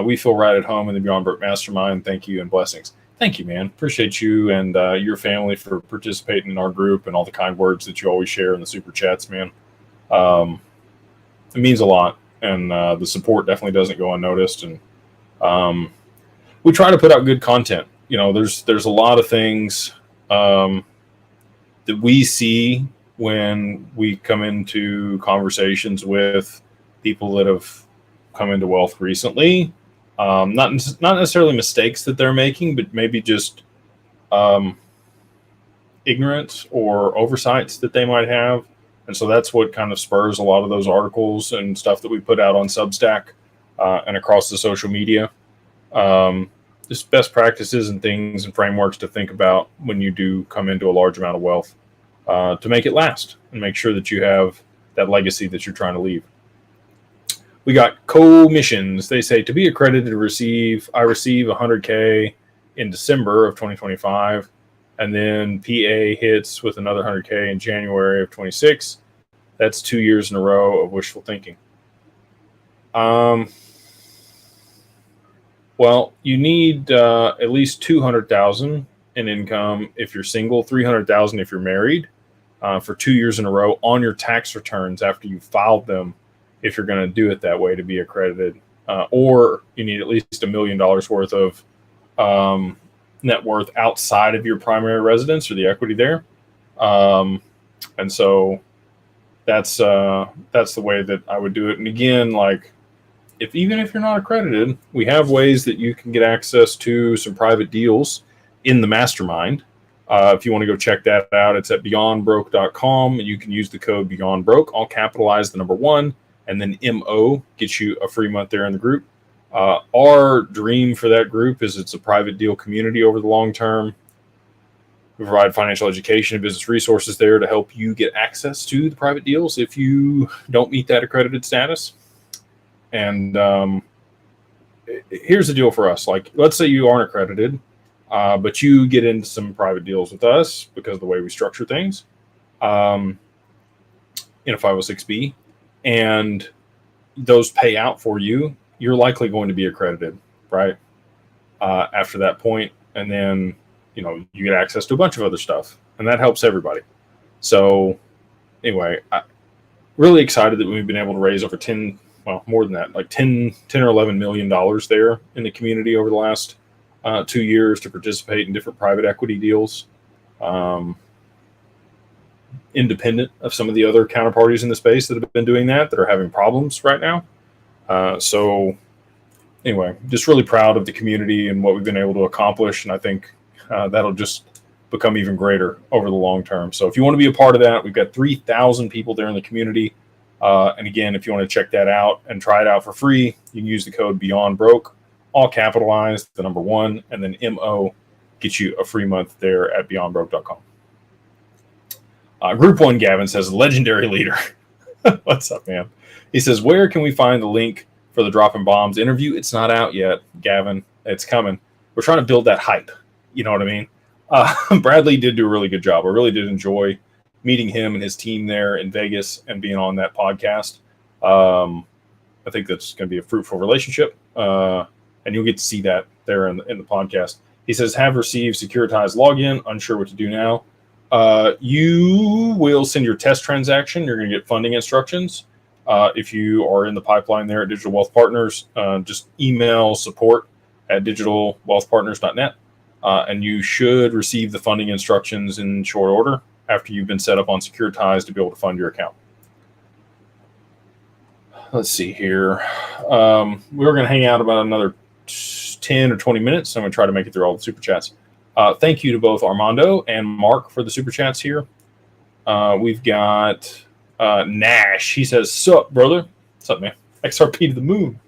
We feel right at home in the Beyond Broke Mastermind. Thank you and blessings. Thank you, man. Appreciate you and your family for participating in our group and all the kind words that you always share in the super chats, man. It means a lot, and the support definitely doesn't go unnoticed. And we try to put out good content. You know, there's a lot of things that we see when we come into conversations with people that have come into wealth recently. Not necessarily mistakes that they're making, but maybe just ignorance or oversights that they might have. And so that's what kind of spurs a lot of those articles and stuff that we put out on Substack and across the social media. Just best practices and things and frameworks to think about when you do come into a large amount of wealth to make it last and make sure that you have that legacy that you're trying to leave. We got commissions. They say to be accredited to receive 100K in December of 2025, and then PA hits with another 100K in January of 26. That's 2 years in a row of wishful thinking. Well, you need at least 200,000 in income if you're single, 300,000 if you're married, for 2 years in a row on your tax returns after you filed them, if you're going to do it that way to be accredited, or you need at least $1 million worth of net worth outside of your primary residence or the equity there. And so that's the way that I would do it. And again, like even if you're not accredited, we have ways that you can get access to some private deals in the mastermind. If you want to go check that out, it's at beyondbroke.com. You can use the code beyondbroke, all capitalized, the number 1. And then MO gets you a free month there in the group. Our dream for that group is it's a private deal community over the long term. We provide financial education and business resources there to help you get access to the private deals if you don't meet that accredited status. And here's the deal for us. Like, let's say you aren't accredited, but you get into some private deals with us because of the way we structure things in a 506B. And those pay out for you, you're likely going to be accredited, right? After that point. And then, you get access to a bunch of other stuff, and that helps everybody. So anyway, really excited that we've been able to raise over more than that, like 10 or $11 million there in the community over the last 2 years to participate in different private equity deals. Independent of some of the other counterparties in the space that have been doing that are having problems right now. So anyway, just really proud of the community and what we've been able to accomplish. And I think that'll just become even greater over the long term. So if you want to be a part of that, we've got 3,000 people there in the community. And again, if you want to check that out and try it out for free, you can use the code BeyondBroke, all capitalized, the number 1, and then MO gets you a free month there at beyondbroke.com. Group 1 Gavin says, legendary leader. What's up, man? He says, where can we find the link for the Dropping Bombs interview? It's not out yet, Gavin. It's coming. We're trying to build that hype. You know what I mean? Bradley did do a really good job. I really did enjoy meeting him and his team there in Vegas and being on that podcast. I think that's going to be a fruitful relationship. And you'll get to see that there in the podcast. He says, have received securitized login. Unsure what to do now. You will send your test transaction. You're going to get funding instructions. If you are in the pipeline there at Digital Wealth Partners, just email support@digitalwealthpartners.net. and you should receive the funding instructions in short order after you've been set up on Securitize to be able to fund your account. Let's see here. We're going to hang out about another 10 or 20 minutes. So I'm going to try to make it through all the super chats. Thank you to both Armando and Mark for the super chats here. We've got Nash. He says, "Sup, brother? Sup, man? XRP to the moon."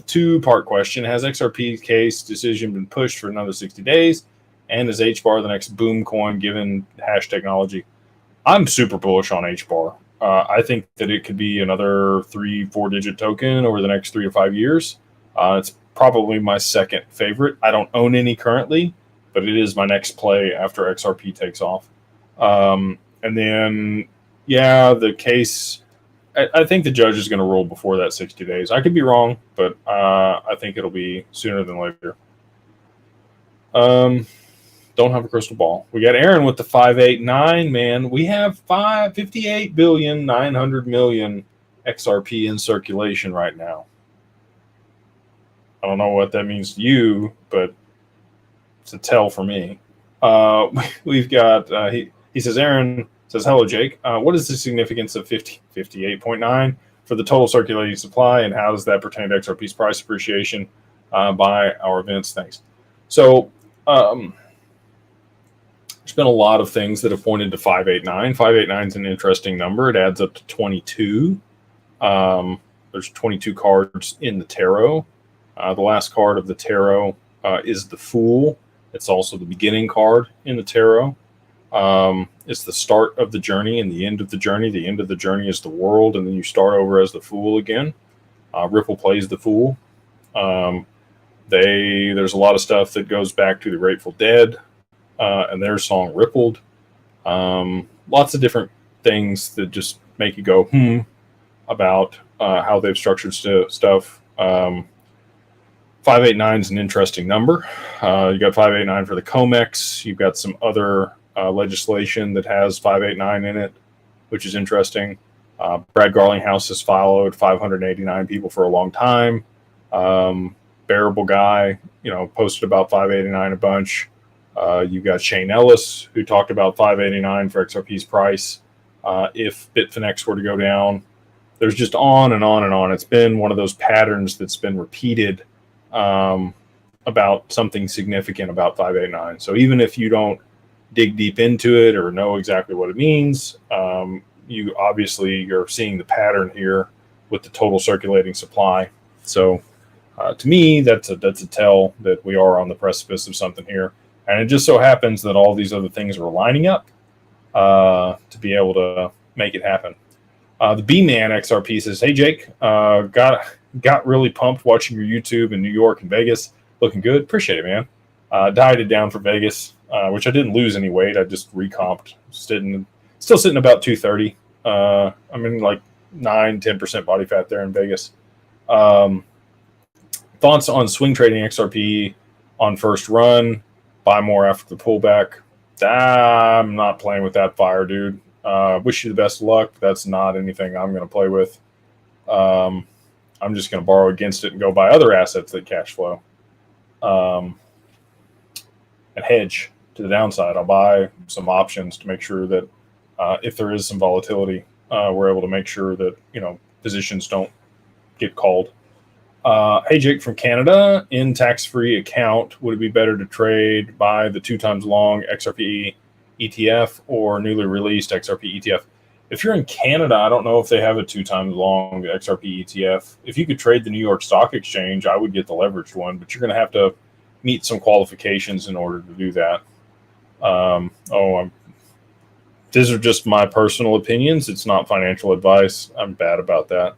Two-part question. Has XRP's case decision been pushed for another 60 days? And is HBAR the next boom coin given hash technology? I'm super bullish on HBAR. I think that it could be another 3-4 digit token over the next 3 to 5 years. It's probably my second favorite. I don't own any currently, but it is my next play after XRP takes off. And then, yeah, the case, I think the judge is going to rule before that 60 days. I could be wrong, but I think it'll be sooner than later. Don't have a crystal ball. We got Aaron with the 589, man. We have 58,900,000,000 XRP in circulation right now. I don't know what that means to you, but it's a tell for me. We've got, he says, Aaron says, "Hello, Jake. What is the significance of 58.9 for the total circulating supply, and how does that pertain to XRP's price appreciation by our events? Thanks." So, there's been a lot of things that have pointed to 589. 589 is an interesting number. It adds up to 22. There's 22 cards in the tarot. The last card of the tarot is the Fool. It's also the beginning card in the tarot. It's the start of the journey and the end of the journey. The end of the journey is the world, and then you start over as the Fool again. Ripple plays the Fool. There's a lot of stuff that goes back to the Grateful Dead and their song Rippled. Lots of different things that just make you go, about how they've structured stuff. 589 is an interesting number. You got 589 for the COMEX. You've got some other legislation that has 589 in it, which is interesting. Brad Garlinghouse has followed 589 people for a long time. Bearable Guy, posted about 589 a bunch. You got Shane Ellis, who talked about 589 for XRP's price if Bitfinex were to go down. There's just on and on and on. It's been one of those patterns that's been repeated about something significant about 589. So even if you don't dig deep into it or know exactly what it means, you're seeing the pattern here with the total circulating supply. So to me, that's a tell that we are on the precipice of something here. And it just so happens that all these other things are lining up to be able to make it happen. The B-Man XRP says, "Hey, Jake, got really pumped watching your YouTube in New York and Vegas. Looking good. Appreciate it, man. Dieted down for Vegas, which I didn't lose any weight. I just recomped. Still sitting about 230. I'm in like 9-10% body fat there in Vegas. Thoughts on swing trading XRP on first run? Buy more after the pullback? I'm not playing with that fire, dude. Wish you the best of luck. That's not anything I'm going to play with. I'm just going to borrow against it and go buy other assets that cash flow. And hedge to the downside. I'll buy some options to make sure that if there is some volatility, we're able to make sure that positions don't get called. Hey, Jake from Canada, in tax-free account, would it be better to trade by the 2 times long XRP ETF or newly released XRP ETF? If you're in Canada, I don't know if they have a 2 times long XRP ETF. If you could trade the New York Stock Exchange, I would get the leveraged one, but you're going to have to meet some qualifications in order to do that. These are just my personal opinions. It's not financial advice. I'm bad about that.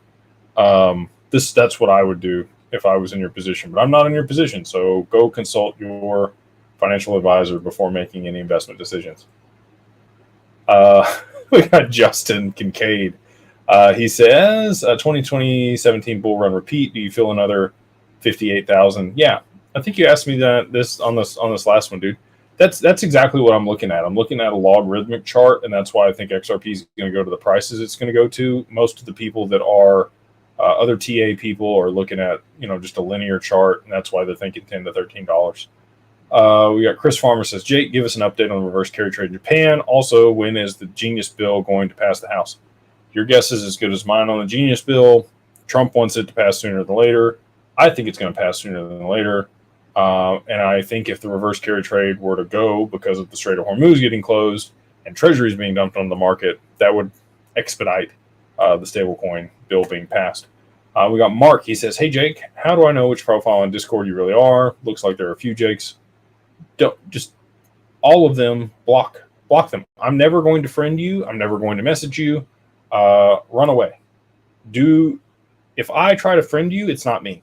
That's what I would do if I was in your position, but I'm not in your position. So go consult your financial advisor before making any investment decisions. We got Justin Kincaid. He says, 2017 bull run repeat. Do you feel another 58,000? Yeah, I think you asked me this on this last one, dude. That's exactly what I'm looking at. I'm looking at a logarithmic chart, and that's why I think XRP is going to go to the prices it's going to go to. Most of the people that are Other TA people are looking at, just a linear chart, and that's why they're thinking $10 to $13. We got Chris Farmer says, Jake, give us an update on the reverse carry trade in Japan. Also, when is the Genius Bill going to pass the House? Your guess is as good as mine on the Genius Bill. Trump wants it to pass sooner than later. I think it's going to pass sooner than later. And I think if the reverse carry trade were to go because of the Strait of Hormuz getting closed and treasuries being dumped on the market, that would expedite the stablecoin bill being passed. We got Mark. He says, hey, Jake, how do I know which profile on Discord you really are? Looks like there are a few Jakes. Don't just all of them block them. I'm never going to friend you. I'm never going to message you. Run away. If I try to friend you, it's not me.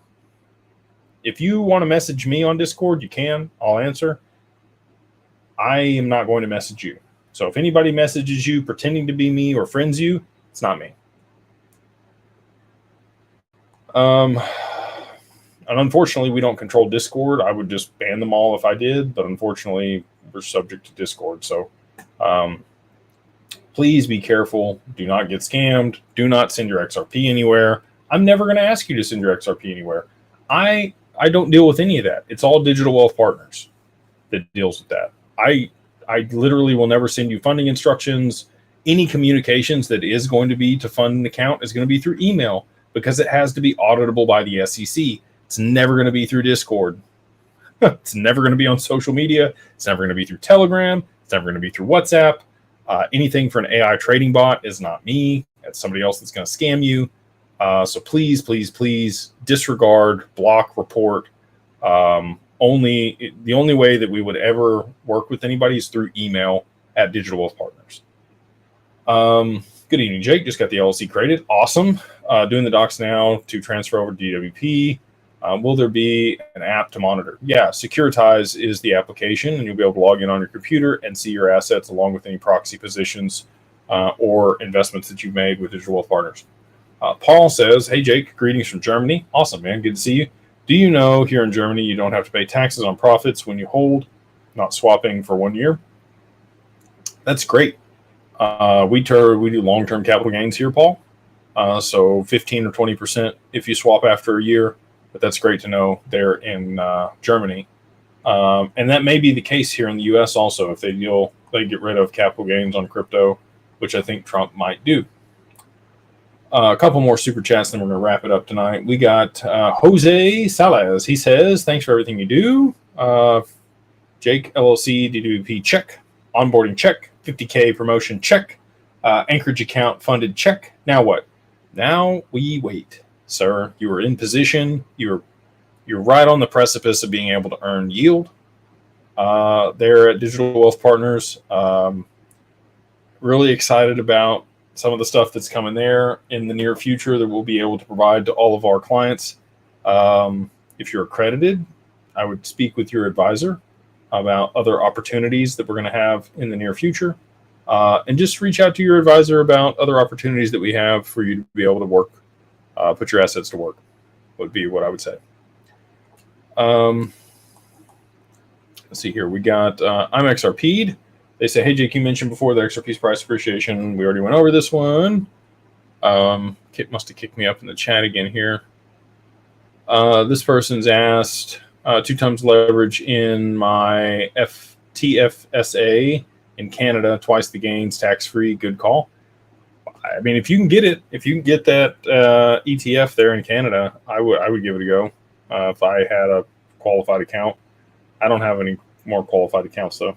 If you want to message me on Discord, you can. I'll answer. I am not going to message you. So if anybody messages you pretending to be me or friends you, it's not me. And unfortunately, we don't control Discord. I would just ban them all if I did, but unfortunately, we're subject to Discord. So please be careful. Do not get scammed. Do not send your XRP anywhere. I'm never going to ask you to send your XRP anywhere. I don't deal with any of that. It's all Digital Wealth Partners that deals with that. I literally will never send you funding instructions. Any communications that is going to be to fund an account is going to be through email because it has to be auditable by the SEC. It's never going to be through Discord. It's never going to be on social media. It's never going to be through Telegram. It's never going to be through WhatsApp. Anything for an AI trading bot is not me. It's somebody else that's going to scam you. So please, please, please disregard, block, report. The only way that we would ever work with anybody is through email at Digital Wealth Partners. Good evening, Jake. Just got the LLC created. Awesome. Doing the docs now to transfer over to DWP. Will there be an app to monitor? Yeah, Securitize is the application, and you'll be able to log in on your computer and see your assets along with any proxy positions or investments that you've made with Digital Wealth Partners. Paul says, hey, Jake, greetings from Germany. Awesome, man. Good to see you. Do you know here in Germany you don't have to pay taxes on profits when you hold, not swapping for 1 year? That's great. We do long-term capital gains here, Paul. So 15 or 20% if you swap after a year. But that's great to know there in Germany. And that may be the case here in the U.S. also if they get rid of capital gains on crypto, which I think Trump might do. A couple more super chats, then we're going to wrap it up tonight. We got Jose Salas. He says, thanks for everything you do. Jake, LLC, DWP, check. Onboarding, check. 50K promotion, check. Anchorage account funded, check. Now what? Now we wait, sir. You are in position. You're right on the precipice of being able to earn yield. There at Digital Wealth Partners. Really excited about some of the stuff that's coming there in the near future that we'll be able to provide to all of our clients. If you're accredited, I would speak with your advisor about other opportunities that we're going to have in the near future. And just reach out to your advisor about other opportunities that we have for you to be able to work, put your assets to work, would be what I would say. Let's see here. We got I'm XRP'd. They say, hey, Jake, you mentioned before the XRP's price appreciation. We already went over this one. Kit must have kicked me up in the chat again here. This person's asked 2 times leverage in my TFSA in Canada, twice the gains, tax-free, good call. I mean, if you can get that ETF there in Canada, I would give it a go if I had a qualified account. I don't have any more qualified accounts, though.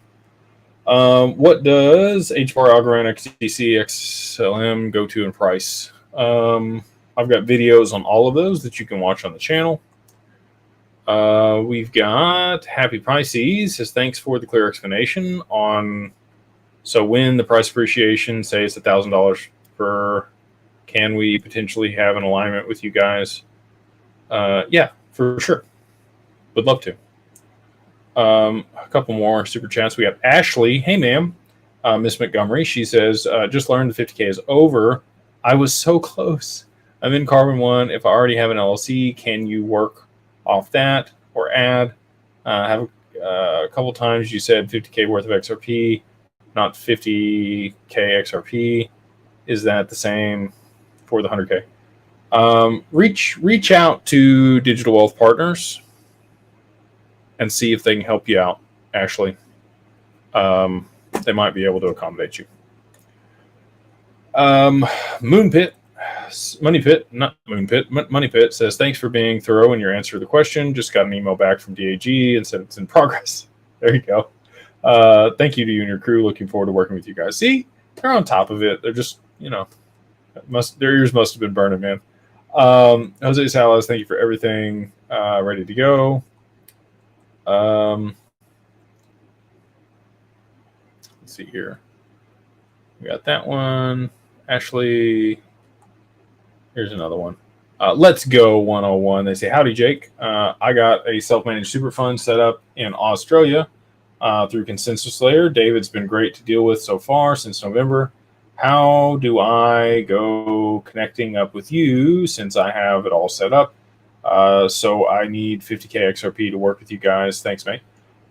What does HBAR, Algorand, XTC, XLM go to in price? I've got videos on all of those that you can watch on the channel. We've got Happy Pisces says, thanks for the clear explanation on, so when the price appreciation, say it's $1,000 per, can we potentially have an alignment with you guys? Yeah, for sure. Would love to. A couple more super chats. We have Ashley. Hey, ma'am. Miss Montgomery. She says, just learned the 50K is over. I was so close. I'm in Carbon 1. If I already have an LLC, can you work off that or add? Have a couple times you said 50K worth of XRP, not 50K XRP. Is that the same for the 100K? Reach out to Digital Wealth Partners and see if they can help you out, Ashley. They might be able to accommodate you. Money Pit says, thanks for being thorough in your answer to the question. Just got an email back from DAG and said it's in progress. There you go. Thank you to you and your crew. Looking forward to working with you guys. See, they're on top of it. They're just, their ears must have been burning, man. Jose Salas, thank you for everything. Ready to go. Let's see here. We got that one. Ashley, here's another one. Let's go 101. They say, howdy, Jake. I got a self-managed super fund set up in Australia through Consensus Layer. David's been great to deal with so far since November. How do I go connecting up with you since I have it all set up? So I need 50K XRP to work with you guys. Thanks, mate.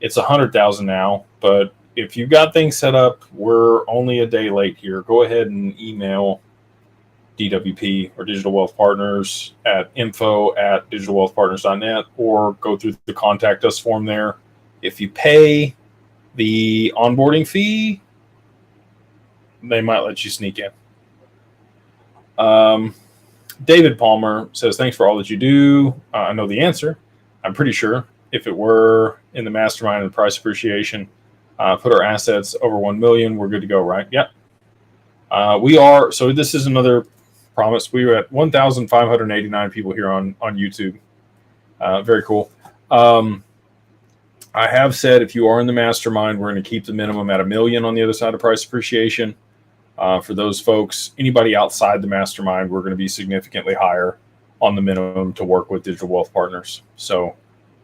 It's 100,000 now, but if you've got things set up, we're only a day late here. Go ahead and email DWP or Digital Wealth Partners at info@digitalwealthpartners.net or go through the contact us form there. If you pay the onboarding fee, they might let you sneak in. David Palmer says, thanks for all that you do. I know the answer. I'm pretty sure if it were in the mastermind and the price appreciation, put our assets over 1 million, we're good to go, right? Yep. We are. So this is another promise. We were at 1,589 people here on YouTube. Very cool. I have said if you are in the mastermind, we're going to keep the minimum at 1 million on the other side of price appreciation. For those folks, anybody outside the mastermind, we're going to be significantly higher on the minimum to work with Digital Wealth Partners. So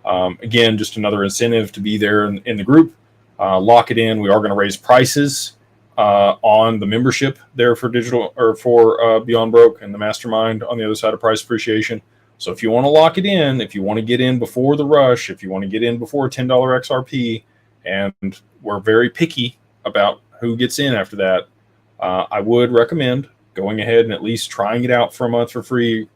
again, just another incentive to be there in the group. Lock it in. We are going to raise prices on the membership there for digital or for Beyond Broke and the mastermind on the other side of price appreciation. So if you want to lock it in, if you want to get in before the rush, if you want to get in before $10 XRP, and we're very picky about who gets in after that, I would recommend going ahead and at least trying it out for a month for free.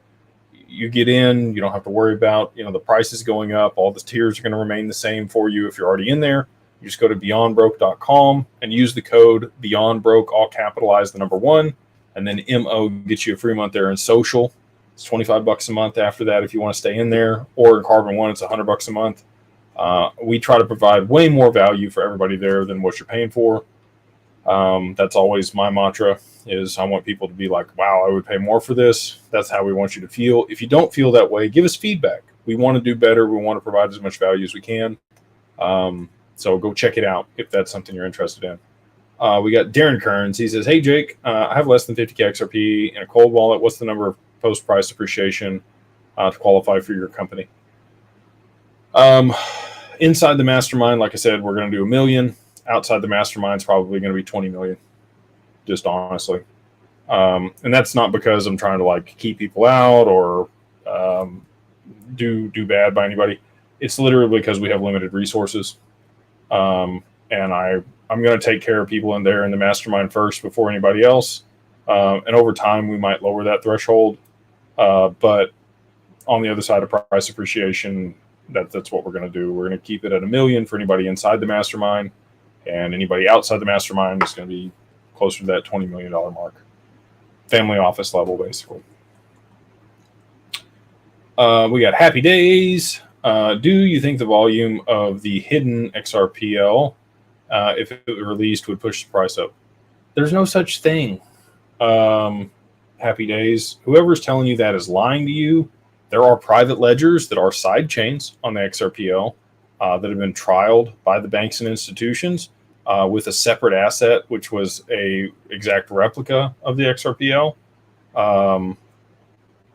You get in, you don't have to worry about, the prices going up. All the tiers are going to remain the same for you if you're already in there. You just go to beyondbroke.com and use the code BeyondBroke, all capitalized, the number 1, and then MO gets you a free month there in social. It's $25 a month after that if you want to stay in there, or in Carbon One, it's $100 a month. We try to provide way more value for everybody there than what you're paying for. That's always my mantra, is I want people to be like, wow, I would pay more for this. That's how we want you to feel. If you don't feel that way, give us feedback. We want to do better. We want to provide as much value as we can. So go check it out if that's something you're interested in. We got Darren Kearns. He says, hey, Jake, I have less than 50K XRP in a cold wallet. What's the number of post-price appreciation to qualify for your company? Inside the mastermind, like I said, we're going to do 1 million. Outside the mastermind, it's probably going to be 20 million, just honestly. And that's not because I'm trying to keep people out or do bad by anybody. It's literally because we have limited resources. And I'm going to take care of people in there in the mastermind first before anybody else. And over time, we might lower that threshold. But on the other side of price appreciation, that's what we're going to do. We're going to keep it at 1 million for anybody inside the mastermind. And anybody outside the mastermind is going to be closer to that $20 million mark. Family office level, basically. We got Happy Days. Do you think the volume of the hidden XRPL, if it was released, would push the price up? There's no such thing. Happy Days. Whoever's telling you that is lying to you. There are private ledgers that are side chains on the XRPL that have been trialed by the banks and institutions with a separate asset, which was a exact replica of the XRPL.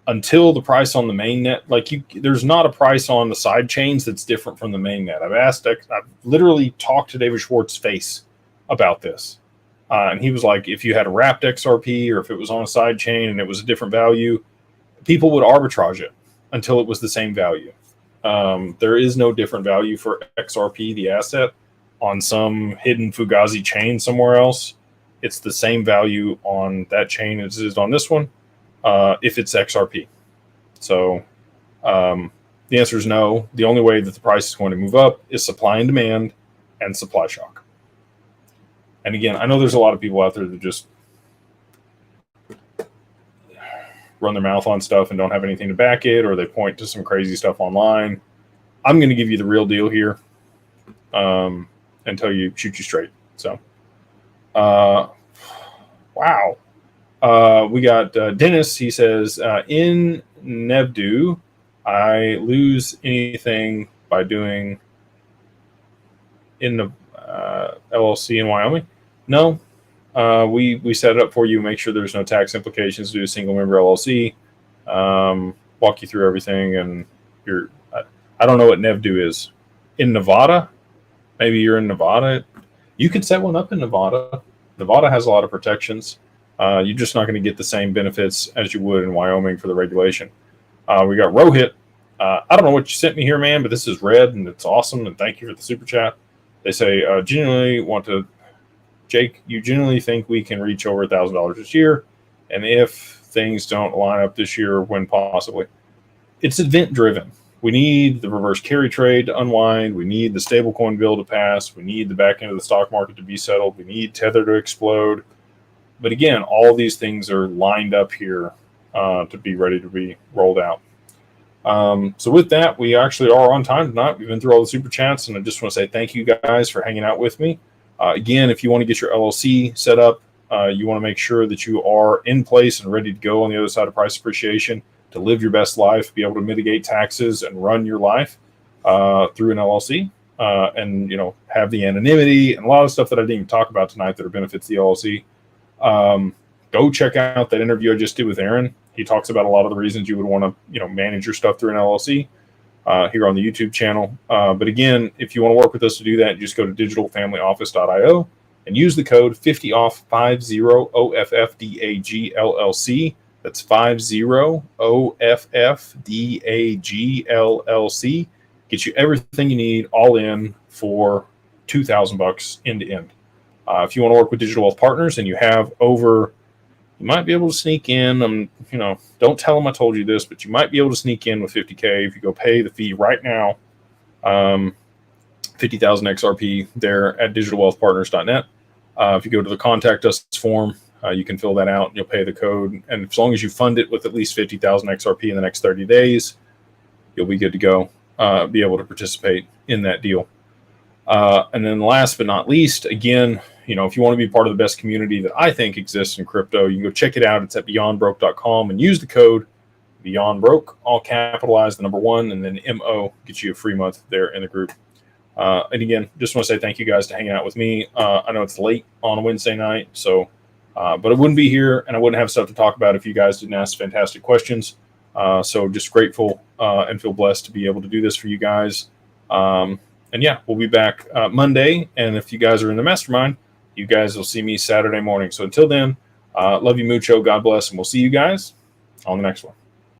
Until the price on the mainnet, there's not a price on the side chains that's different from the mainnet. I've literally talked to David Schwartz's face about this. And he was like, if you had a wrapped XRP or if it was on a side chain and it was a different value, people would arbitrage it until it was the same value. There is no different value for XRP, the asset, on some hidden Fugazi chain somewhere else. It's the same value on that chain as it is on this one. if it's XRP. So the answer is no. The only way that the price is going to move up is supply and demand and supply shock. And again, I know there's a lot of people out there that just run their mouth on stuff and don't have anything to back it, or they point to some crazy stuff online. I'm going to give you the real deal here and tell you, shoot you straight. So, wow. We got Dennis. He says, in Nevdu, I lose anything by doing in the LLC in Wyoming? No. We set it up for you, make sure there's no tax implications to do a single member LLC, walk you through everything. And I don't know what Nevdu is. In Nevada, maybe you're in Nevada. You could set one up in Nevada. Nevada has a lot of protections. You're just not going to get the same benefits as you would in Wyoming for the regulation. We got Rohit. I don't know what you sent me here, man, but this is red and it's awesome. And thank you for the super chat. They say, genuinely want to, Jake, you genuinely think we can reach over $1,000 this year? And if things don't line up this year, when possibly? It's event driven. We need the reverse carry trade to unwind. We need the stablecoin bill to pass. We need the back end of the stock market to be settled. We need Tether to explode. But again, all these things are lined up here to be ready to be rolled out. So with that, we actually are on time tonight. We've been through all the super chats, and I just want to say thank you guys for hanging out with me. Again, if you want to get your LLC set up, you want to make sure that you are in place and ready to go on the other side of price appreciation to live your best life, be able to mitigate taxes and run your life through an LLC, and have the anonymity and a lot of stuff that I didn't even talk about tonight that are benefits the LLC. Go check out that interview I just did with Aaron. He talks about a lot of the reasons you would want to manage your stuff through an LLC here on the YouTube channel. But again, if you want to work with us to do that, just go to digitalfamilyoffice.io and use the code 50OFF 50OFFDAGLLC. That's 50OFFDAGLLC. Get you everything you need all in for $2,000 end to end. If you want to work with Digital Wealth Partners and you have over, you might be able to sneak in, don't tell them I told you this, but you might be able to sneak in with $50K if you go pay the fee right now, 50,000 XRP there at digitalwealthpartners.net. If you go to the contact us form, you can fill that out and you'll pay the code. And as long as you fund it with at least 50,000 XRP in the next 30 days, you'll be good to go, be able to participate in that deal. And then last but not least, again, if you want to be part of the best community that I think exists in crypto, you can go check it out. It's at beyondbroke.com and use the code beyondbroke, all capitalized, the number 1, and then MO gets you a free month there in the group. And again, just want to say thank you guys for hanging out with me. I know it's late on a Wednesday night, so but I wouldn't be here and I wouldn't have stuff to talk about if you guys didn't ask fantastic questions. So just grateful and feel blessed to be able to do this for you guys. And yeah, we'll be back Monday. And if you guys are in the Mastermind, you guys will see me Saturday morning. So until then, love you mucho. God bless. And we'll see you guys on the next one.